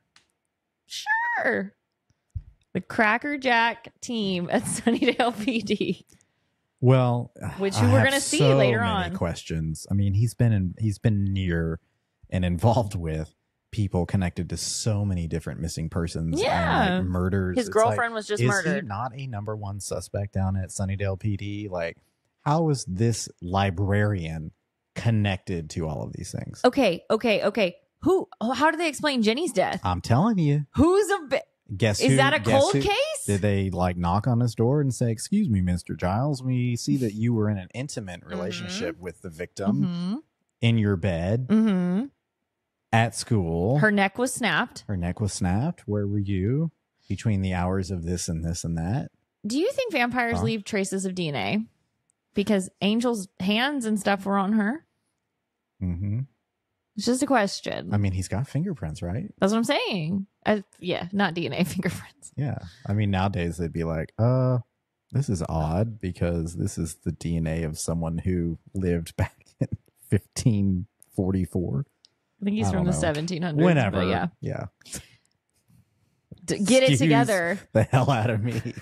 The Cracker Jack team at Sunnydale PD. Well, which we're going to see later on. Questions. I mean, he's been near and involved with people connected to so many different missing persons and murders. His girlfriend was just murdered. Is he not a number 1 suspect down at Sunnydale PD? Like, how is this librarian connected to all of these things? Okay. How do they explain Jenny's death? I'm telling you. Is that a cold case? Did they knock on his door and say, excuse me, Mr. Giles, we see that you were in an intimate relationship with the victim in your bed at school. Her neck was snapped. Where were you between the hours of this and this and that? Do you think vampires leave traces of DNA? Because Angel's hands and stuff were on her. It's just a question. I mean, he's got fingerprints, right? That's what I'm saying. Not DNA, fingerprints. Yeah. I mean, nowadays they'd be like, this is odd because this is the DNA of someone who lived back in 1544. I think he's from the 1700s. Whenever. Yeah. Get it together. The hell out of me.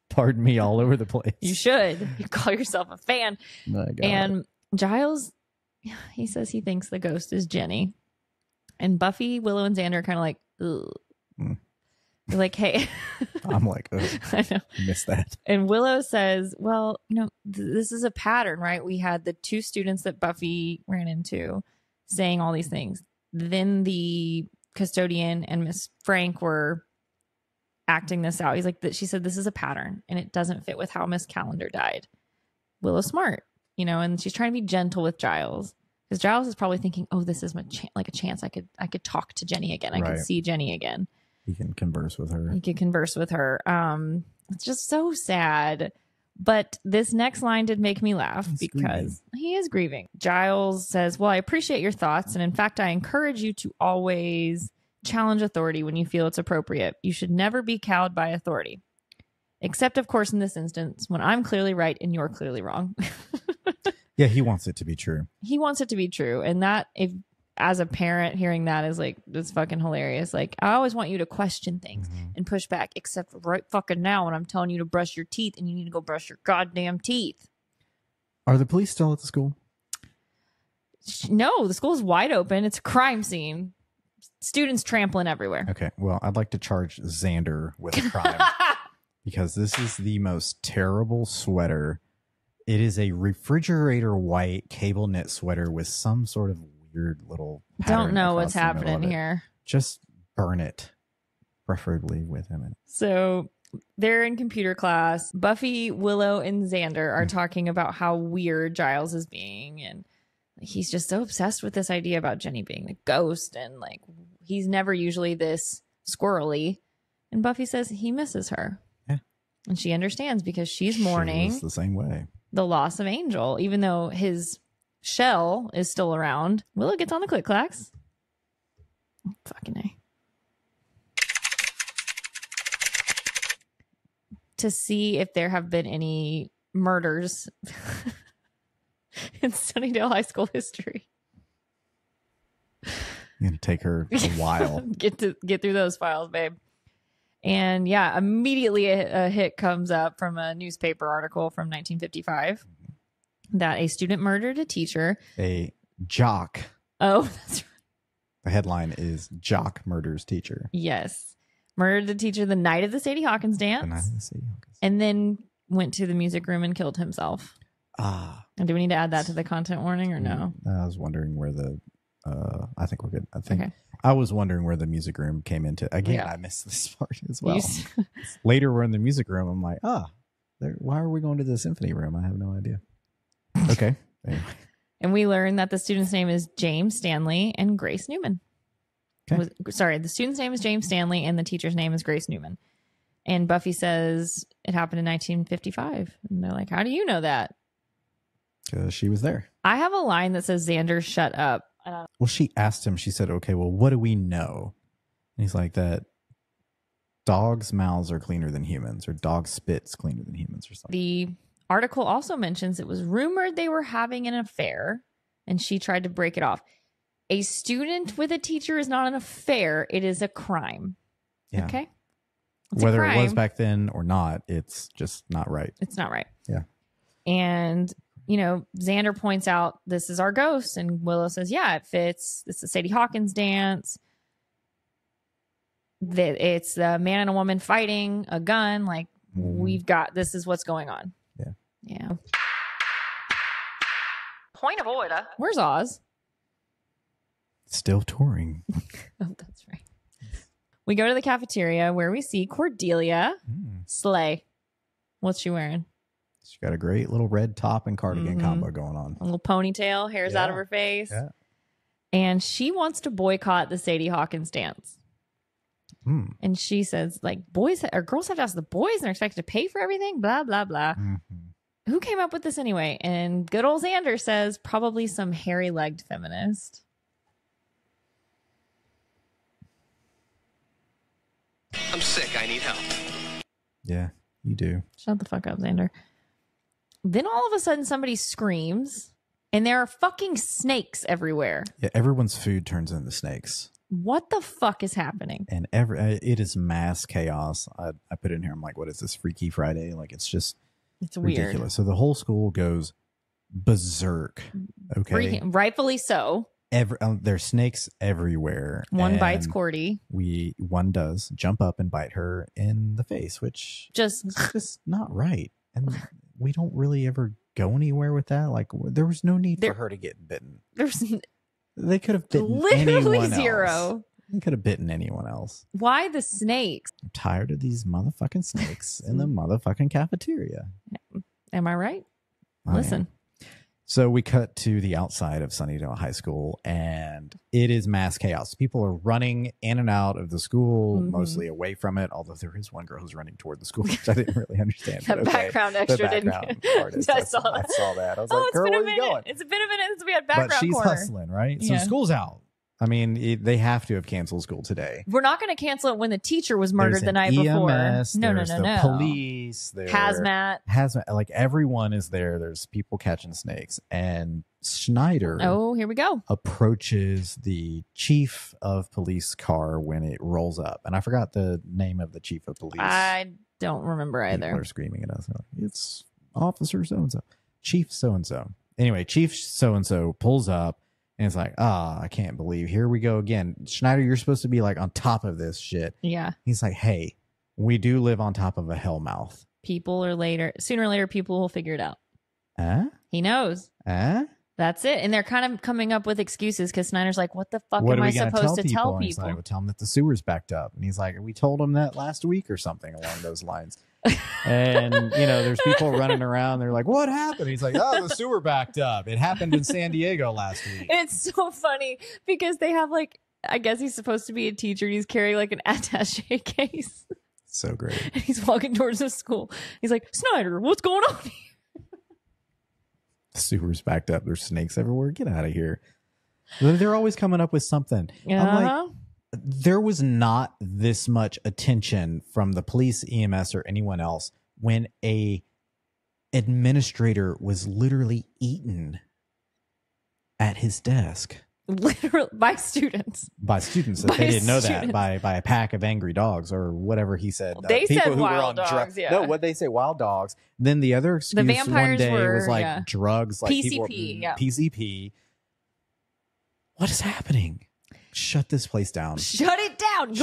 Pardon me all over the place. You should. You call yourself a fan. My God. And Giles, he says he thinks the ghost is Jenny. And Buffy, Willow, and Xander are kind of like, ugh. They're like, hey. I'm like, ugh. I know. Missed that. And Willow says, well, this is a pattern, right? We had the 2 students that Buffy ran into saying all these things. Then the custodian and Miss Frank were acting this out. He's like, she said, this is a pattern and it doesn't fit with how Miss Calendar died. Willow's smart, and she's trying to be gentle with Giles because Giles is probably thinking, oh, this is my a chance. I could talk to Jenny again. I could see Jenny again. He can converse with her. It's just so sad. But this next line did make me laugh because he is grieving. Giles says, well, I appreciate your thoughts. And in fact, I encourage you to always challenge authority when you feel it's appropriate. You should never be cowed by authority. Except, of course, in this instance, when I'm clearly right and you're clearly wrong. Yeah, he wants it to be true. He wants it to be true. And that, if as a parent, hearing that is like, it's fucking hilarious. Like, I always want you to question things and push back, except right fucking now when I'm telling you to brush your teeth and you need to go brush your goddamn teeth. Are the police still at the school? No, the school's wide open. It's a crime scene. Students trampling everywhere. Okay, well, I'd like to charge Xander with a crime because this is the most terrible sweater. It is a refrigerator white cable knit sweater with some sort of weird little pattern. Don't know across what's the middle happening of it. here. Just burn it, preferably with him in it. So they're in computer class. Buffy, Willow, and Xander are talking about how weird Giles is being, and he's just so obsessed with this idea about Jenny being the ghost, and like he's never usually this squirrely. And Buffy says he misses her. Yeah. And she understands because she's mourning She was the same way. the loss of Angel, even though his shell is still around. Willow gets on the click clacks. Fucking A. To see if there have been any murders in Sunnydale High School history. It's gonna take her a while. Get through those files, babe. And yeah, immediately a hit comes up from a newspaper article from 1955 that a student murdered a teacher. A jock. Oh, that's right. The headline is "Jock Murders Teacher." Yes. Murdered the teacher the night of the Sadie Hawkins dance. The night of the Sadie Hawkins. And then went to the music room and killed himself. And do we need to add that to the content warning or no? I was wondering where the I think we're good. I think Okay. I was wondering where the music room came into. Again, Yeah. I missed this part as well. You Later, we're in the music room. I'm like, why are we going to the symphony room? I have no idea. Okay. Anyway. And we learned that the student's name is James Stanley and Grace Newman. Okay. The student's name is James Stanley and the teacher's name is Grace Newman. And Buffy says it happened in 1955. And they're like, how do you know that? Because she was there. I have a line that says, Xander, shut up. Well, she asked him, she said, okay, well, what do we know? And he's like, that dogs' mouths are cleaner than humans, or dog spit's cleaner than humans, or something. The article also mentions it was rumored they were having an affair, and she tried to break it off. A student with a teacher is not an affair. It is a crime. Yeah. Okay? It's Whether a it was crime. back then or not, it's just not right. It's not right. Yeah. And, you know, Xander points out, this is our ghost. And Willow says, yeah, it fits. It's the Sadie Hawkins dance. It's the man and a woman fighting a gun. Like, this is what's going on. Yeah. Yeah. Point of order. Where's Oz? Still touring. Oh, that's right. We go to the cafeteria where we see Cordelia slay. What's she wearing? She got a great little red top and cardigan combo going on. A little ponytail, hair's out of her face. Yeah. And she wants to boycott the Sadie Hawkins dance. And she says, like, girls have to ask the boys and they're expected to pay for everything, blah, blah, blah. Who came up with this anyway? And good old Xander says, probably some hairy-legged feminist. I'm sick. I need help. Yeah, you do. Shut the fuck up, Xander. Then all of a sudden somebody screams and there are fucking snakes everywhere. Yeah, everyone's food turns into snakes. What the fuck is happening? And it is mass chaos. I put it in here. I'm like, what is this, Freaky Friday? Like, it's just It's weird. ridiculous. So the whole school goes berserk. Okay. Rightfully so. There's snakes everywhere. One bites Cordy. One does jump up and bite her in the face, which Just is just not right. And we don't really ever go anywhere with that. Like, there was no need for her to get bitten. there's They could have bitten literally anyone zero. else. They could have bitten anyone else. Why the snakes? I'm tired of these motherfucking snakes in the motherfucking cafeteria. Am I right? I Listen. am. So we cut to the outside of Sunnydale High School, and it is mass chaos. People are running in and out of the school, mostly away from it, although there is one girl who's running toward the school, which I didn't really understand. That background extra the background didn't part is, I I saw that. saw that. I was like, girl, where are you going? It's been a minute since we had background But she's corner. hustling, right? So Yeah. school's out. I mean, they have to have canceled school today. We're not going to cancel it when the teacher was murdered the night before. No. Police, Hazmat. Like everyone is there. There's people catching snakes. And Schneider here we go. approaches the chief of police car when it rolls up. And I forgot the name of the chief of police. I don't remember either. People are screaming at us. It's Officer so-and-so. Chief so-and-so. Anyway, Chief so-and-so pulls up. And it's like, I can't believe. Here we go again. Schneider, you're supposed to be like on top of this shit. Yeah. He's like, hey, we do live on top of a hellmouth. Sooner or later, people will figure it out. He knows. That's it. And they're kind of coming up with excuses because Snyder's like, what the fuck am I supposed to tell people? Like, tell them that the sewer's backed up. And he's like, we told them that last week or something along those lines. And, there's people running around. They're like, what happened? He's like, the sewer backed up. It happened in San Diego last week. It's so funny because they have I guess he's supposed to be a teacher. He's carrying an attaché case. So great. And he's walking towards the school. He's like, Snyder, what's going on here? The sewer's backed up. There's snakes everywhere. Get out of here. They're always coming up with something. I'm like, there was not this much attention from the police, EMS, or anyone else when a administrator was literally eaten at his desk. Literally by students. They didn't know that by a pack of angry dogs or whatever he said. They said wild dogs. Yeah. No, what they say, wild dogs. Then the other excuse the vampires one day were, was drugs, PCP. PCP. What is happening? Shut this place down. Shut it down.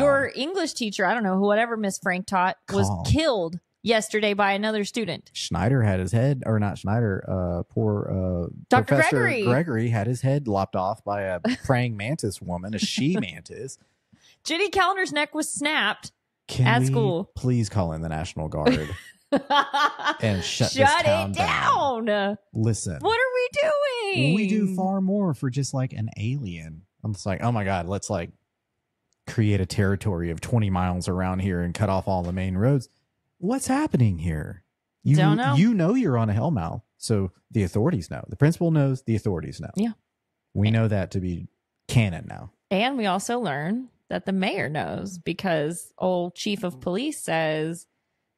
Your English teacher, I don't know, whatever Miss Frank taught, was killed yesterday by another student. Schneider had his head, or not Schneider, poor Dr. Professor Gregory had his head lopped off by a praying mantis woman, a she mantis. Jenny Callender's neck was snapped at school. Please call in the National Guard and shut this town down. Listen. What are we doing? We do far more for just an alien. I'm just like, oh my God, let's create a territory of 20 miles around here and cut off all the main roads. What's happening here? Don't know. You know you're on a hellmouth, so the authorities know. The principal knows, the authorities know. Yeah. We know that to be canon now. And we also learn that the mayor knows because old chief of police says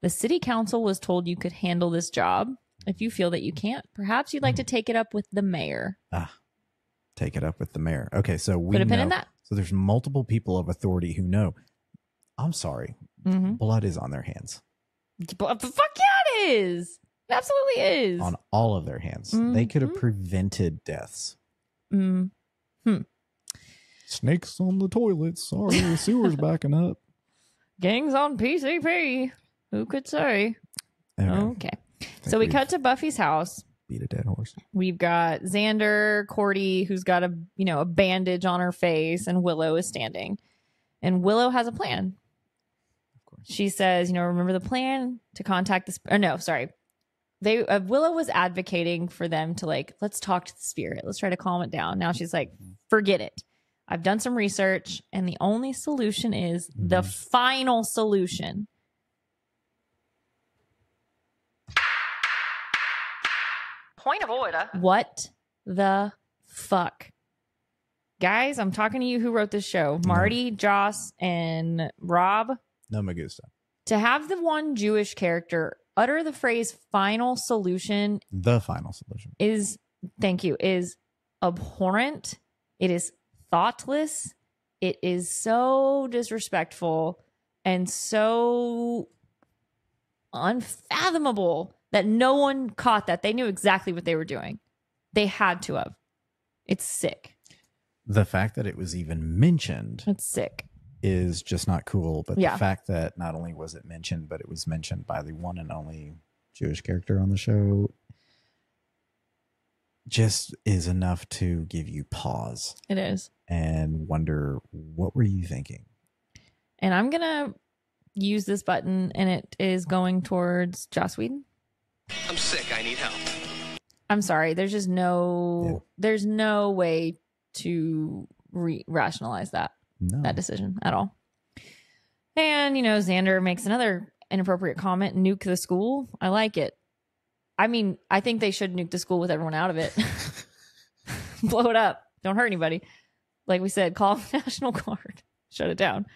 the city council was told you could handle this job. If you feel that you can't, perhaps you'd like to take it up with the mayor. Take it up with the mayor. Okay, so we put a pin know. In that. So there's multiple people of authority who know. I'm sorry. Mm-hmm. Blood is on their hands. Fuck yeah, it is. It absolutely is. On all of their hands. Mm-hmm. They could have prevented deaths. Snakes on the toilets. Sorry, the sewer's backing up. Gangs on PCP. Who could say? Okay. So we cut to Buffy's house. Beat a dead horse. We've got Xander, Cordy, who's got a bandage on her face, and Willow is standing. And Willow has a plan. She says, remember the plan to contact this. Or no, sorry. Willow was advocating for them to let's talk to the spirit. Let's try to calm it down. Now she's like, forget it. I've done some research and the only solution is the final solution. Point of order. What the fuck? Guys, I'm talking to you who wrote this show. Marty, Joss, and Rob. No me gusta. To have the one Jewish character utter the phrase final solution. The final solution. Is abhorrent. It is thoughtless. It is so disrespectful and so unfathomable that no one caught that. They knew exactly what they were doing. They had to have. It's sick. The fact that it was even mentioned. It's sick. Is just not cool. But the fact that not only was it mentioned, but it was mentioned by the one and only Jewish character on the show just is enough to give you pause. It is. And wonder, what were you thinking? And I'm going to use this button, and it is going towards Joss Whedon. I'm sick. I need help. I'm sorry. There's just there's no way to rationalize that decision at all. And, Xander makes another inappropriate comment, nuke the school. I like it. I mean, I think they should nuke the school with everyone out of it. Blow it up. Don't hurt anybody. like we said, call the National Guard, shut it down.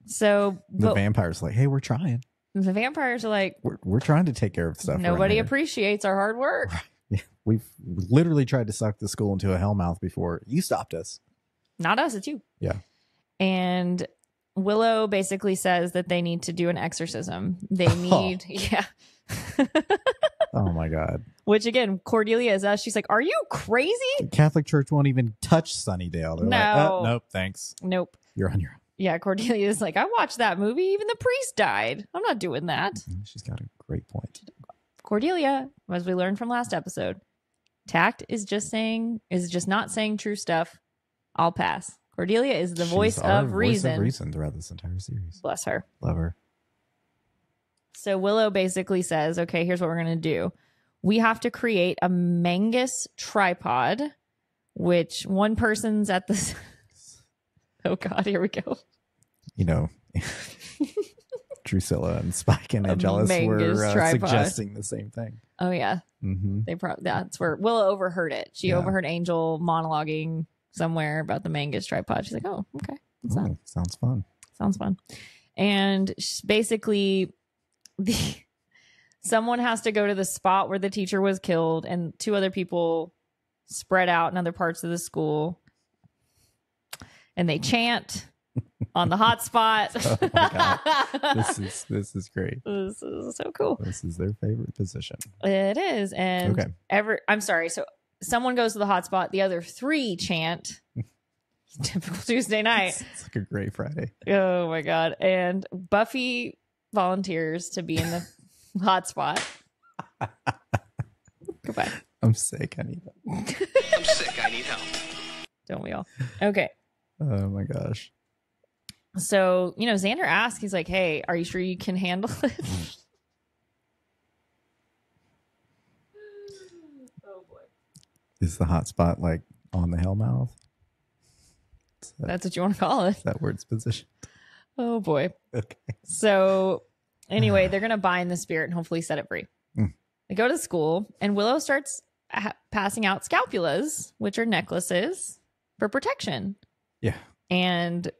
So the vampires like, hey, we're trying. The vampires are like, we're trying to take care of stuff. Nobody appreciates our hard work. Right. Yeah, we've literally tried to suck the school into a hellmouth before. You stopped us. Not us, it's you. Yeah. And Willow basically says that they need to do an exorcism. They need, yeah. Oh my God. Which again, Cordelia is us. She's like, are you crazy? The Catholic Church won't even touch Sunnydale. They're like, nope, thanks. Nope. You're on your own. Yeah, Cordelia is like, I watched that movie. Even the priest died. I'm not doing that. She's got a great point. Cordelia, as we learned from last episode, tact is just not saying true stuff. I'll pass. Cordelia is the voice of reason. Voice of reason throughout this entire series. Bless her. Love her. So Willow basically says, okay, here's what we're going to do. We have to create a Mangus tripod, which one person's at the... Oh, God, here we go. You know, Drusilla and Spike and Angelus were suggesting the same thing. Oh, yeah. Mm-hmm. That's where Willow overheard it. She overheard Angel monologuing somewhere about the Mangus tripod. She's like, oh, okay. What's that? Sounds fun. Sounds fun. And basically, someone has to go to the spot where the teacher was killed, and 2 other people spread out in other parts of the school. And they chant on the hot spot. Oh my God. This is great. This is so cool. This is their favorite position. It is. And I'm sorry. So someone goes to the hot spot. The other 3 chant. Typical Tuesday night. It's like a great Friday. Oh my God. And Buffy volunteers to be in the hot spot. Goodbye. I'm sick. I need help. I'm sick. I need help. Don't we all? Okay. Oh my gosh. So, Xander asks, he's like, hey, are you sure you can handle it? Oh boy. Is the hot spot like on the hellmouth? That's what you want to call it. That word's position. Oh boy. Okay. So anyway, they're going to bind the spirit and hopefully set it free. They go to school and Willow starts passing out scapulas, which are necklaces for protection. Yeah. And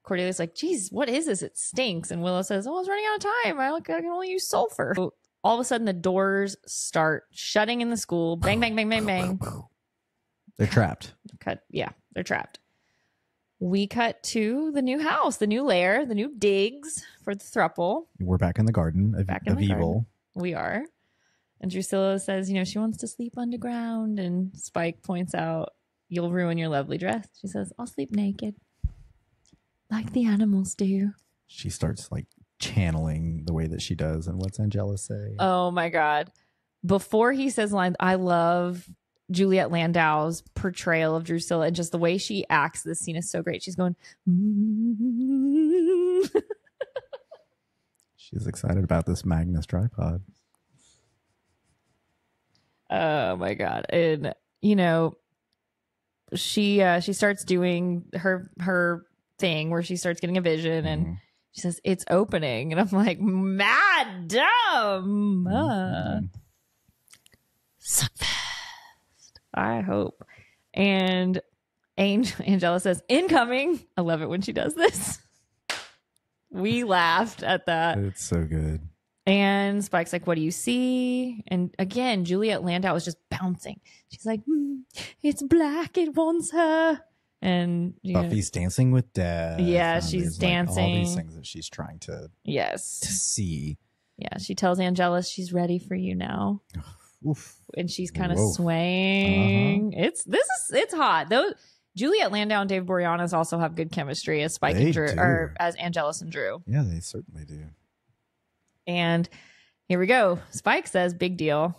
Cordelia's like, geez, what is this? It stinks. And Willow says, oh, I was running out of time. I can only use sulfur. So all of a sudden, the doors start shutting in the school. Bang, bang, bang, bang, bang. They're trapped. They're trapped. We cut to the new house, the new lair, the new digs for the throuple. We're back in the garden of evil. We are. And Drusilla says, she wants to sleep underground. And Spike points out, you'll ruin your lovely dress. She says, I'll sleep naked. Like the animals do. She starts like channeling the way that she does. And what's Angela say? Oh my God. Before he says lines, I love Juliet Landau's portrayal of Drusilla, and just the way she acts. This scene is so great. She's going, She's excited about this Magnus tripod. Oh my God. And, she starts doing her thing where she starts getting a vision and she says, it's opening. And I'm like, Madam. Suck fast. I hope. And Angela says, incoming. I love it when she does this. We laughed at that. It's so good. And Spike's like, what do you see? And again, Juliet Landau is just bouncing. She's like, it's black. It wants her. And Buffy's dancing with Dad. Yeah, she's dancing. All these things that she's trying to see. Yeah, she tells Angelus she's ready for you now. Oof. And she's kind of swaying. It's hot. Those Juliet Landau and Dave Boreanaz also have good chemistry as Spike and Drew, or as Angelus and Drew. Yeah, they certainly do. And here we go. Spike says, big deal.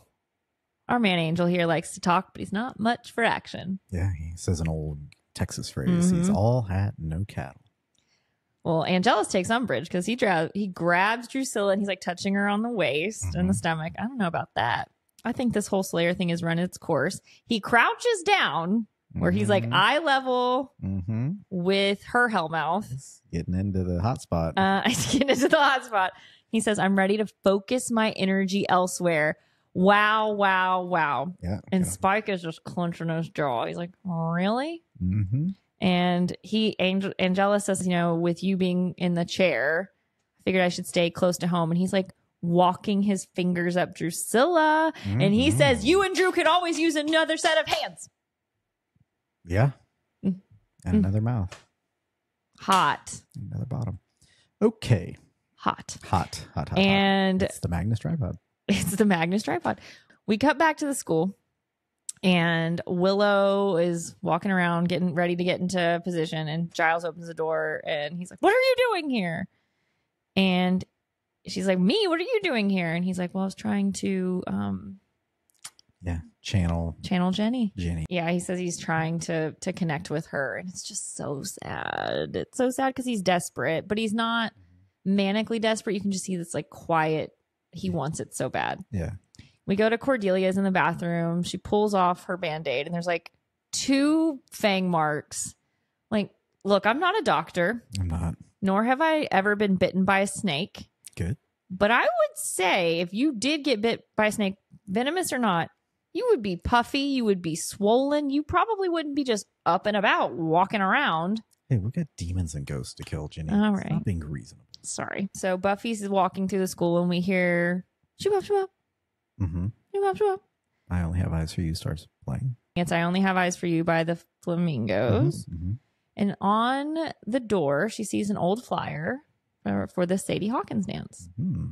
Our man Angel here likes to talk, but he's not much for action. Yeah, he says an old Texas phrase. He's all hat, no cattle. Well, Angelus takes umbrage because he grabs Drusilla and he's like touching her on the waist and the stomach. I don't know about that. I think this whole Slayer thing has run its course. He crouches down where he's like eye level with her hellmouth. He's getting into the hot spot. He's getting into the hot spot. He says, I'm ready to focus my energy elsewhere. Wow, wow, wow. Yeah. And Spike is just clenching his jaw. He's like, really? Mm-hmm. And Angela says, with you being in the chair, I figured I should stay close to home. And he's like walking his fingers up Drusilla. Mm-hmm. And he says, you and Drew could always use another set of hands. Yeah. And another mouth. Hot. Another bottom. Okay. Hot. And it's the Magnus tripod. It's the Magnus tripod. We cut back to the school, and Willow is walking around getting ready to get into position, and Giles opens the door and he's like, what are you doing here? And she's like, me, what are you doing here? And he's like, well, I was trying to channel Jenny. Yeah, he says he's trying to connect with her, and it's just so sad. It's so sad because he's desperate, but he's not manically desperate. You can just see this like quiet, he wants it so bad. Yeah. We go to Cordelia's in the bathroom. She pulls off her Band-Aid, and there's like 2 fang marks. Like, look, I'm not a doctor. I'm not. Nor have I ever been bitten by a snake. Good. But I would say if you did get bit by a snake, venomous or not, you would be puffy. You would be swollen. You probably wouldn't be just up and about walking around. Hey, we've got demons and ghosts to kill, Jenny. All It's right. not being reasonable. Sorry. So Buffy's walking through the school, and we hear shoo-bop, shoo-bop, Mm-hmm. shoo-bop, shoo-bop. I Only Have Eyes for You starts playing. It's I Only Have Eyes for You by the Flamingos. Mm-hmm. And on the door, she sees an old flyer for the Sadie Hawkins Dance. Mm-hmm.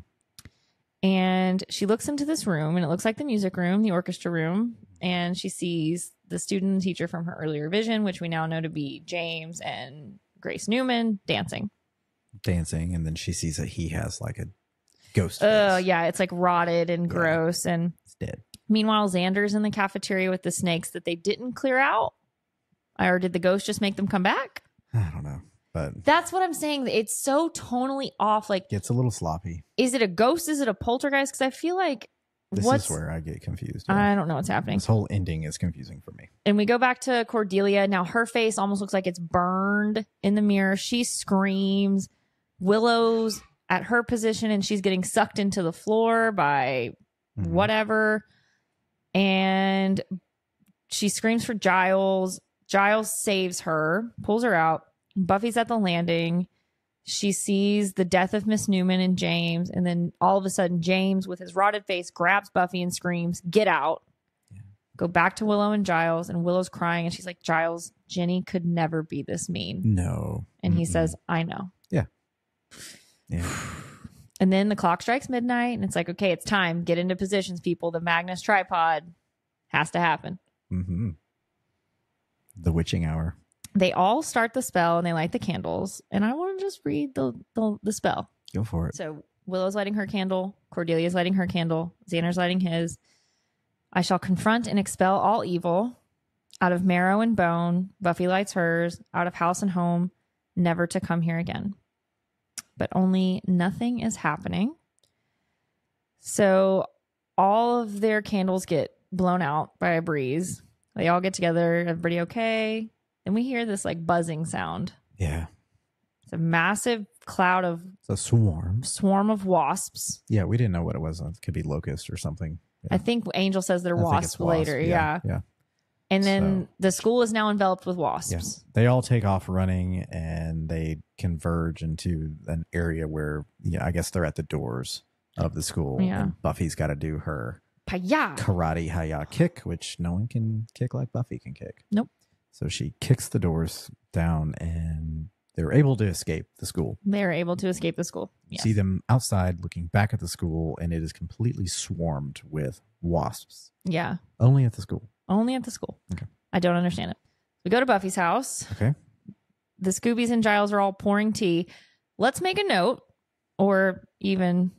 And she looks into this room, and it looks like the music room, the orchestra room. And she sees the student and teacher from her earlier vision, which we now know to be James and Grace Newman, dancing. And then she sees that he has like a ghost Oh, face. yeah. It's like rotted and gross. And It's dead. meanwhile, Xander's in the cafeteria with the snakes that they didn't clear out. Or did the ghost just make them come back? I don't know, but That's what I'm saying. It's so tonally off. Like, gets a little sloppy. is it a ghost? Is it a poltergeist? Because I feel like This is where I get confused. I don't know what's happening. This whole ending is confusing for me. And we go back to Cordelia. Now her face almost looks like it's burned in the mirror. She screams. Willow's at her position, and she's getting sucked into the floor by whatever. And she screams for Giles. Giles saves her, pulls her out. Buffy's at the landing. She sees the death of Miss Newman and James. And then all of a sudden, James, with his rotted face, grabs Buffy and screams, "Get out." Yeah. Go back to Willow and Giles. And Willow's crying. And she's like, "Giles, Jenny could never be this mean." No. And he says, "I know." Yeah. Yeah. And then the clock strikes midnight. And it's like, okay, it's time. Get into positions, people. The Magnus tripod has to happen. Mm-hmm. The witching hour. They all start the spell and they light the candles. And I want to just read the spell. Go for it. So Willow's lighting her candle. Cordelia's lighting her candle. Xander's lighting his. I shall confront and expel all evil out of marrow and bone. Buffy lights hers. Out of house and home. Never to come here again. But only nothing is happening. So all of their candles get blown out by a breeze. They all get together. Everybody okay? Then we hear this like buzzing sound. Yeah. It's a massive cloud of It's a swarm of wasps. Yeah, we didn't know what it was. It could be locust or something. Yeah. I think Angel says they're wasps later. Yeah. Yeah. And then the school is now enveloped with wasps. Yeah. They all take off running and they converge into an area where, I guess they're at the doors of the school. Yeah. And Buffy's got to do her Paya. karate hi-ya kick, which no one can kick like Buffy can kick. Nope. So she kicks the doors down and they're able to escape the school. They're able to escape the school. Yes. See them outside looking back at the school, and it is completely swarmed with wasps. Yeah. Only at the school. Only at the school. Okay. I don't understand it. We go to Buffy's house. Okay. The Scoobies and Giles are all pouring tea. Let's make a note, or even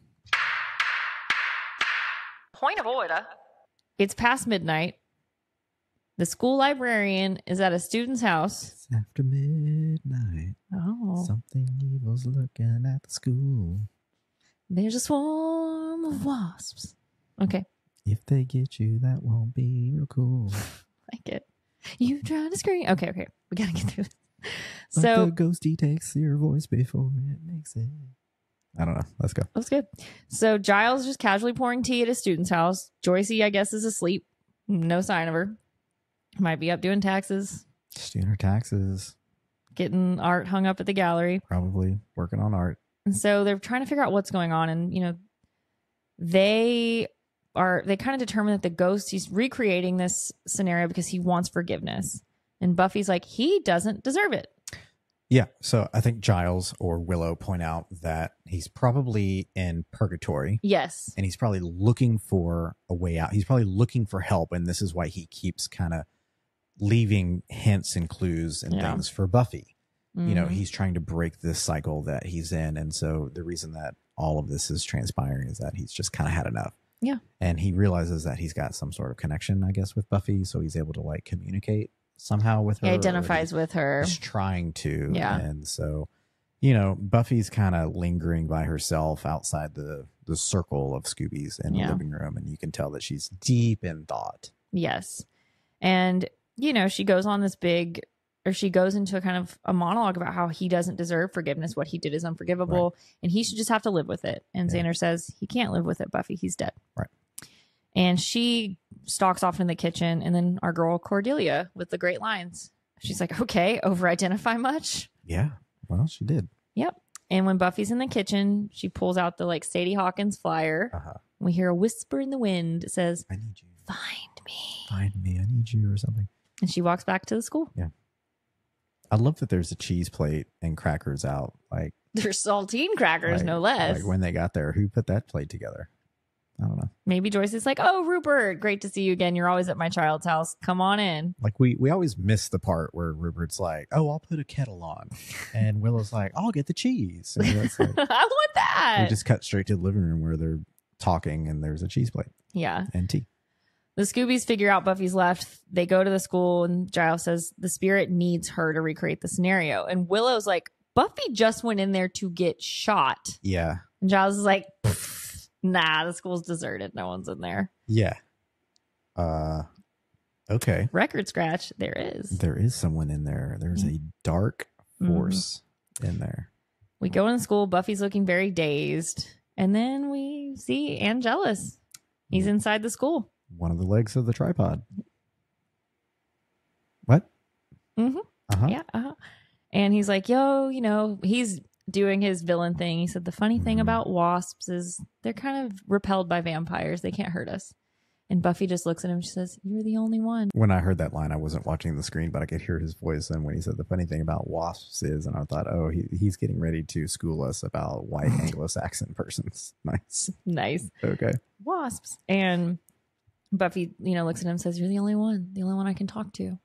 Point of order. It's past midnight. The school librarian is at a student's house. It's after midnight. Oh. Something evil's looking at the school. There's a swarm of wasps. Okay. If they get you, that won't be real cool. Like it. You trying to scream. Okay. We got to get through this. But So the ghosty takes your voice before it makes it. I don't know. Let's go. That's good. So Giles just casually pouring tea at a student's house. Joycey, I guess, is asleep. No sign of her. Might be up doing taxes. Just doing her taxes. Getting art hung up at the gallery. Probably working on art. And so they're trying to figure out what's going on. And, they kind of determine that the ghost, he's recreating this scenario because he wants forgiveness. And Buffy's like, he doesn't deserve it. Yeah. So I think Giles or Willow point out that he's probably in purgatory. Yes. And he's probably looking for a way out. He's probably looking for help. And this is why he keeps kind of leaving hints and clues and things for Buffy. Mm-hmm. He's trying to break this cycle that he's in. And so the reason that all of this is transpiring is that he's just kind of had enough. Yeah. And he realizes that he's got some sort of connection, I guess, with Buffy. So he's able to like communicate somehow with her. He identifies with her. He's trying to. Yeah. And so, Buffy's kind of lingering by herself outside the circle of Scoobies in the living room. And you can tell that she's deep in thought. Yes. And, she goes on she goes into a kind of a monologue about how he doesn't deserve forgiveness. What he did is unforgivable, right. And he should just have to live with it. And Xander says, he can't live with it, Buffy. He's dead. Right. And she stalks off in the kitchen. And then our girl Cordelia with the great lines. She's like, okay, over-identify much? Yeah. Well, she did. Yep. And when Buffy's in the kitchen, she pulls out the Sadie Hawkins flyer. Uh-huh. We hear a whisper in the wind. It says, I need you. Find me. Find me. I need you or something. And she walks back to the school. Yeah. I love that there's a cheese plate and crackers out. Like there's saltine crackers, no less. Like when they got there, who put that plate together? I don't know. Maybe Joyce is like, oh, Rupert, great to see you again. You're always at my child's house. Come on in. Like we always miss the part where Rupert's like, oh, I'll put a kettle on. And Willow's like, I'll get the cheese. And it's like, I want that. We just cut straight to the living room where they're talking and there's a cheese plate. Yeah. And tea. The Scoobies figure out Buffy's left. They go to the school and Giles says the spirit needs her to recreate the scenario. And Willow's like, Buffy just went in there to get shot. Yeah. And Giles is like, nah, the school's deserted. No one's in there. Yeah. Okay. Record scratch. There is. There is someone in there. There's a dark force in there. We go in school. Buffy's looking very dazed. And then we see Angelus. He's inside the school. One of the legs of the tripod. What? Mm-hmm. Uh-huh. Yeah. Uh-huh. And he's like, yo, he's doing his villain thing. He said, the funny thing about wasps is they're kind of repelled by vampires. They can't hurt us. And Buffy just looks at him and she says, you're the only one. When I heard that line, I wasn't watching the screen, but I could hear his voice. And when he said the funny thing about wasps is, and I thought, oh, he's getting ready to school us about white Anglo-Saxon persons. Nice. Nice. Okay. Wasps. And Buffy, looks at him and says, you're the only one I can talk to.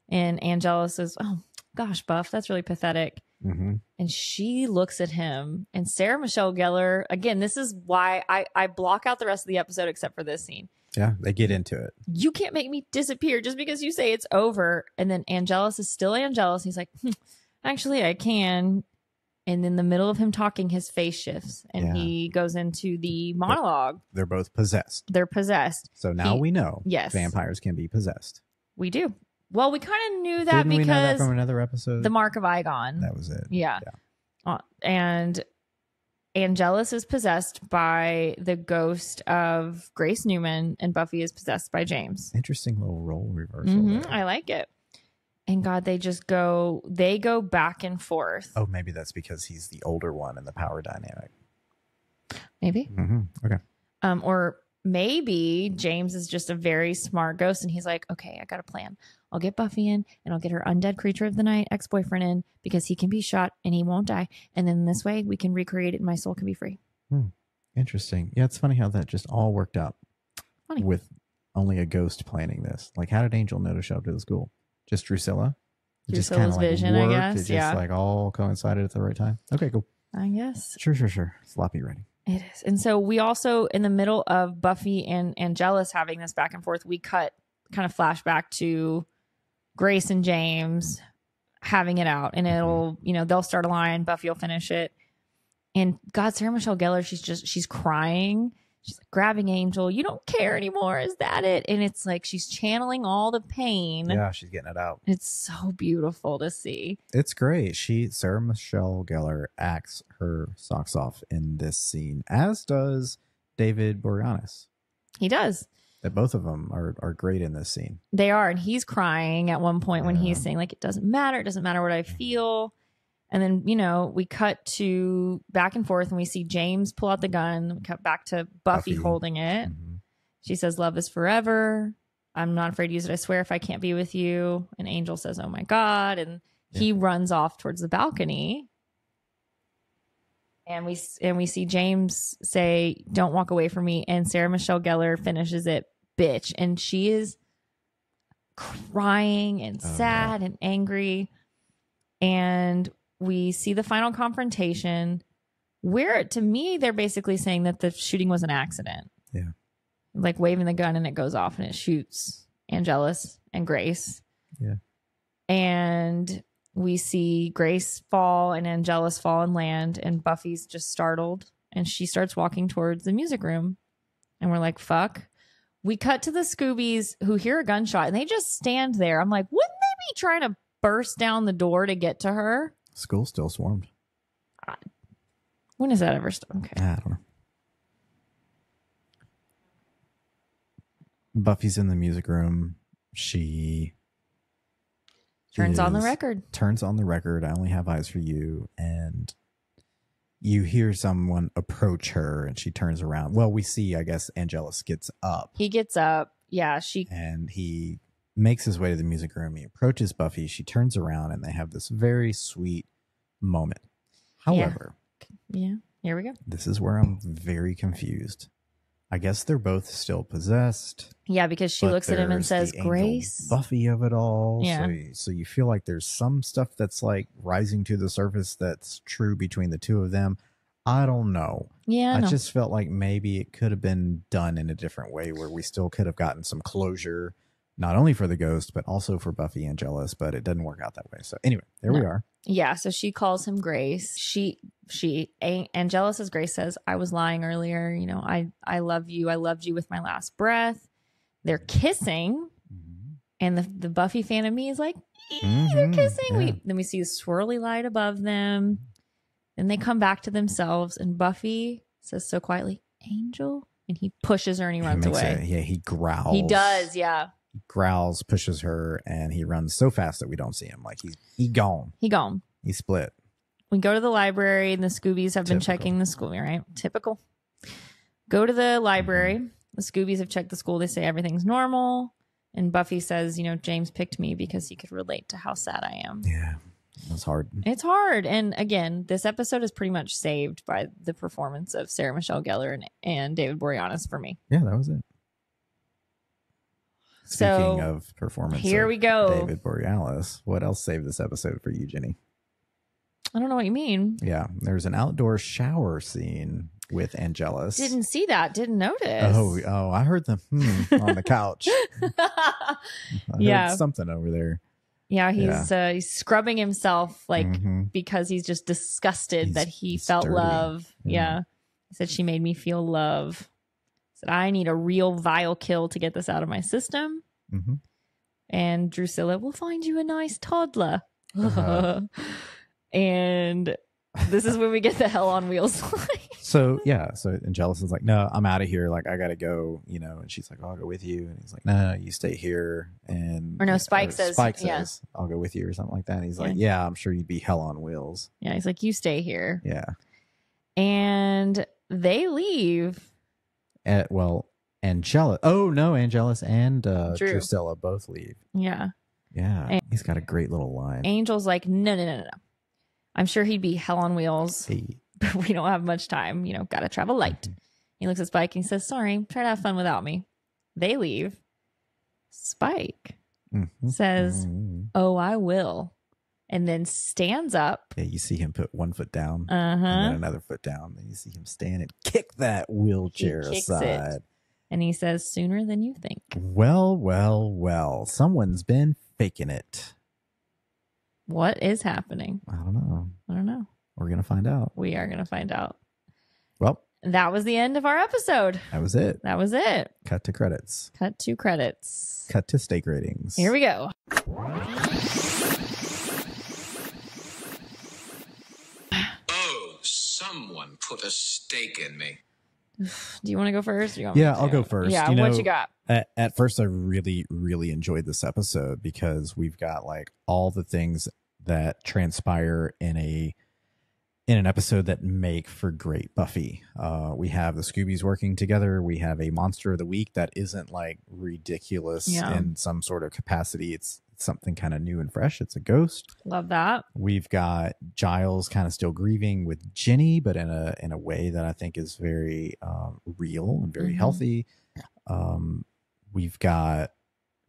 And Angela says, oh, gosh, Buff, that's really pathetic. Mm-hmm. And she looks at him and Sarah Michelle Gellar, again, this is why I block out the rest of the episode except for this scene. Yeah, they get into it. You can't make me disappear just because you say it's over. And then Angelus is still Angelus. He's like, actually, I can. And in the middle of him talking, his face shifts and he goes into the monologue. They're both possessed. They're possessed. So now we know yes, vampires can be possessed. We do. Well, we kind of knew that Didn't because we know that from another episode? The Mark of Igon. That was it. Yeah. And Angelus is possessed by the ghost of Grace Newman and Buffy is possessed by James. Interesting little role reversal. There. I like it. And God, they go back and forth. Oh, maybe that's because he's the older one in the power dynamic. Maybe. Mm-hmm. Okay. Or maybe James is just a very smart ghost and he's like, okay, I got a plan. I'll get Buffy in and I'll get her undead creature of the night ex-boyfriend in because he can be shot and he won't die. And then this way we can recreate it and my soul can be free. Interesting. Yeah, it's funny how that just all worked out. Funny. With only a ghost planning this. Like, how did Angel know to show up to the school? Just Drusilla? Drusilla's vision, I guess. It just like all coincided at the right time. Okay, cool. I guess. Sure. Sloppy writing. It is. And so we also, in the middle of Buffy and Angelus having this back and forth, we cut kind of flashback to Grace and James having it out. And it'll, they'll start a line, Buffy will finish it. And God, Sarah Michelle Gellar, she's crying. she's like grabbing Angel. You don't care anymore. Is that it? And it's like she's channeling all the pain. Yeah, she's getting it out. It's so beautiful to see. It's great. Sarah Michelle Gellar acts her socks off in this scene, as does David Boreanaz. He does. That both of them are great in this scene. They are. And he's crying at one point when he's saying, like, it doesn't matter. It doesn't matter what I feel. And then, you know, we cut to back and forth and we see James pull out the gun. We cut back to Buffy holding it. Mm-hmm. She says, love is forever. I'm not afraid to use it. I swear if I can't be with you. And Angel says, oh my God. And he runs off towards the balcony. And we see James say, don't walk away from me. And Sarah Michelle Gellar finishes it, bitch. And she is crying and sad and angry. And we see the final confrontation where, to me, they're basically saying that the shooting was an accident. Yeah. Like waving the gun and it goes off and it shoots Angelus and Grace. Yeah. And we see Grace fall and Angelus fall and land, and Buffy's just startled and she starts walking towards the music room. And we're like, fuck. We cut to the Scoobies who hear a gunshot and they just stand there. I'm like, wouldn't they be trying to burst down the door to get to her? School still swarmed. When is that ever started? Okay. I don't know. Buffy's in the music room. She turns on the record. Turns on the record. I only have eyes for you. And you hear someone approach her and she turns around. Well, we see, I guess, Angelus gets up. He gets up. Yeah. And he makes his way to the music room. He approaches Buffy. She turns around and they have this very sweet moment. However, yeah, here we go. This is where I'm very confused. I guess they're both still possessed. Yeah, because she looks at him and says, Grace. Buffy of it all. Yeah. So you feel like there's some stuff that's like rising to the surface that's true between the two of them. I don't know. Yeah, I just felt like maybe it could have been done in a different way where we still could have gotten some closure, not only for the ghost, but also for Buffy and Angelus, but it didn't work out that way. So anyway, there we are. Yeah, so she calls him Grace. Angelus, as Grace says, I was lying earlier. You know, I love you. I loved you with my last breath. They're kissing. Mm-hmm. And the Buffy fan of me is like, they're kissing. Yeah. Then we see the swirly light above them. Then they come back to themselves. And Buffy says so quietly, Angel. And he pushes her and he runs away. He growls. He does, yeah. He growls, pushes her, and he runs so fast that we don't see him. Like he gone. He gone. He split. We go to the library and the Scoobies have been checking the school, right? Typical. Go to the library. Mm-hmm. The Scoobies have checked the school. They say everything's normal. And Buffy says, you know, James picked me because he could relate to how sad I am. Yeah. That's hard. It's hard. And again, this episode is pretty much saved by the performance of Sarah Michelle Gellar and David Boreanaz for me. Yeah, that was it. Speaking of performance, here we go. David Boreanaz. What else saved this episode for you, Jenny? I don't know what you mean. Yeah, there's an outdoor shower scene with Angelus. Didn't see that. Didn't notice. Oh, I heard them on the couch. I heard something over there. Yeah, he's scrubbing himself because he's just disgusted that he felt dirty. Love. Yeah. He said she made me feel love. Said I need a real vile kill to get this out of my system. Mm-hmm. And Drusilla will find you a nice toddler. And this is when we get the hell on wheels line. So Angelus is like, no, I'm out of here. Like, I gotta go, you know. And she's like, I'll go with you. And he's like, no, you stay here. And Spike says, I'll go with you or something like that. And he's like, yeah, I'm sure you'd be hell on wheels. Yeah, he's like, you stay here. Yeah. And they leave. Angelus. Oh no, Angelus and Drusilla both leave. Yeah. Yeah. And he's got a great little line. Angel's like, no. I'm sure he'd be hell on wheels. Hey. But we don't have much time. You know, gotta travel light. Mm-hmm. He looks at Spike and he says, sorry, try to have fun without me. They leave. Spike says, oh, I will. And then stands up. Yeah, you see him put one foot down and then another foot down. Then you see him stand and kick that wheelchair aside. And he says, sooner than you think. Well. Someone's been faking it. What is happening? I don't know. We're going to find out. We are going to find out. that was the end of our episode. That was it. That was it. Cut to credits. Cut to credits. Cut to steak ratings. Here we go. Oh, someone put a stake in me. Do you want to go first? Or you want me Yeah, to? I'll go first. Yeah, You know, what you got? At first, I really, really enjoyed this episode because we've got like all the things that transpire in an episode that make for great Buffy. We have the Scoobies working together. We have a monster of the week that isn't like ridiculous in some sort of capacity. It's something kind of new and fresh. It's a ghost. Love that. We've got Giles kind of still grieving with Ginny, but in a way that I think is very real and very healthy. We've got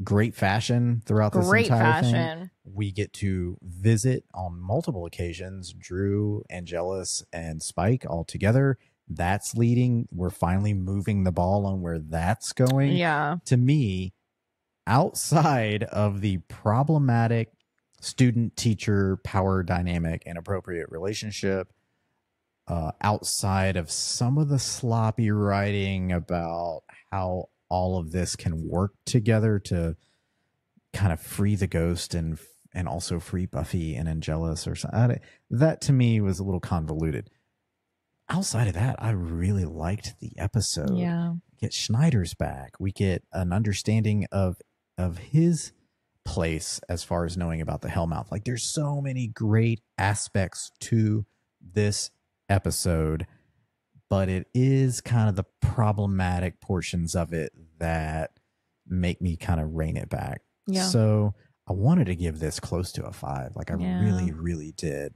great fashion throughout this entire thing. We get to visit on multiple occasions Drew, Angelus, and Spike all together. That's leading. We're finally moving the ball on where that's going. Yeah. To me, outside of the problematic student-teacher power dynamic and appropriate relationship, outside of some of the sloppy writing about how all of this can work together to kind of free the ghost and also free Buffy and Angelus or something, that to me was a little convoluted. Outside of that, I really liked the episode. Yeah. We get Schneider's back. We get an understanding of his place as far as knowing about the Hellmouth. Like, there's so many great aspects to this episode, but it is kind of the problematic portions of it that make me kind of rein it back. Yeah. So I wanted to give this close to a 5. Like, I really, really did.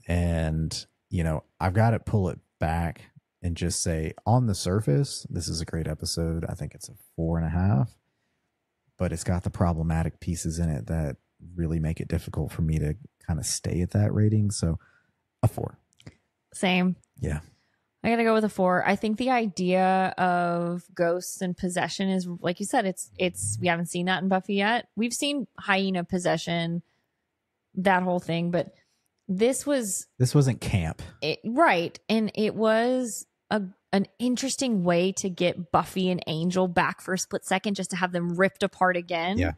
And, you know, I've got to pull it back and just say, on the surface, this is a great episode. I think it's a 4.5, but it's got the problematic pieces in it that really make it difficult for me to kind of stay at that rating. So a 4. Same. Yeah. I gotta go with a 4. I think the idea of ghosts and possession is, like you said, it's we haven't seen that in Buffy yet. We've seen hyena possession, that whole thing, but this wasn't camp. Right. And it was an interesting way to get Buffy and Angel back for a split second, just to have them ripped apart again. Yeah.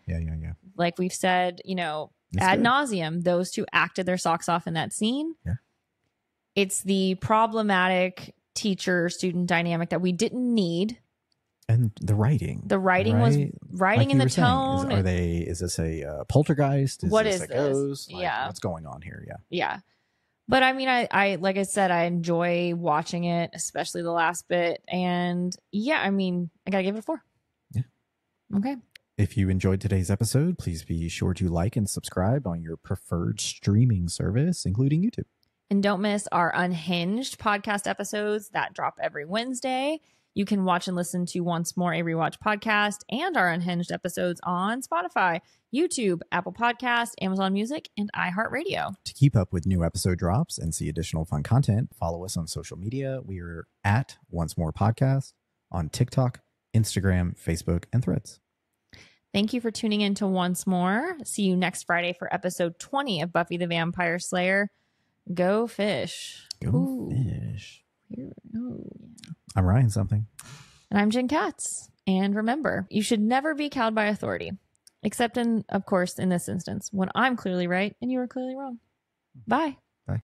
Like we've said, you know, ad nauseum, those two acted their socks off in that scene. Yeah. It's the problematic teacher-student dynamic that we didn't need. And the writing. Was writing like in the tone. Is this a poltergeist? What this is a this? ghost? Like, Yeah. what's going on here? Yeah. Yeah. But I mean, I like I said, I enjoy watching it, especially the last bit. And yeah, I mean, I gotta give it a 4. Yeah. Okay. If you enjoyed today's episode, please be sure to like and subscribe on your preferred streaming service, including YouTube. And don't miss our Unhinged podcast episodes that drop every Wednesday. You can watch and listen to Once More, a Rewatch podcast, and our Unhinged episodes on Spotify, YouTube, Apple Podcasts, Amazon Music, and iHeartRadio. To keep up with new episode drops and see additional fun content, follow us on social media. We are at Once More Podcast on TikTok, Instagram, Facebook, and Threads. Thank you for tuning in to Once More. See you next Friday for episode 20 of Buffy the Vampire Slayer. Go fish. Go fish. Ooh. I'm Ryan something. And I'm Jen Katz. And remember, you should never be cowed by authority. Except in, of course, in this instance, when I'm clearly right and you are clearly wrong. Bye. Bye.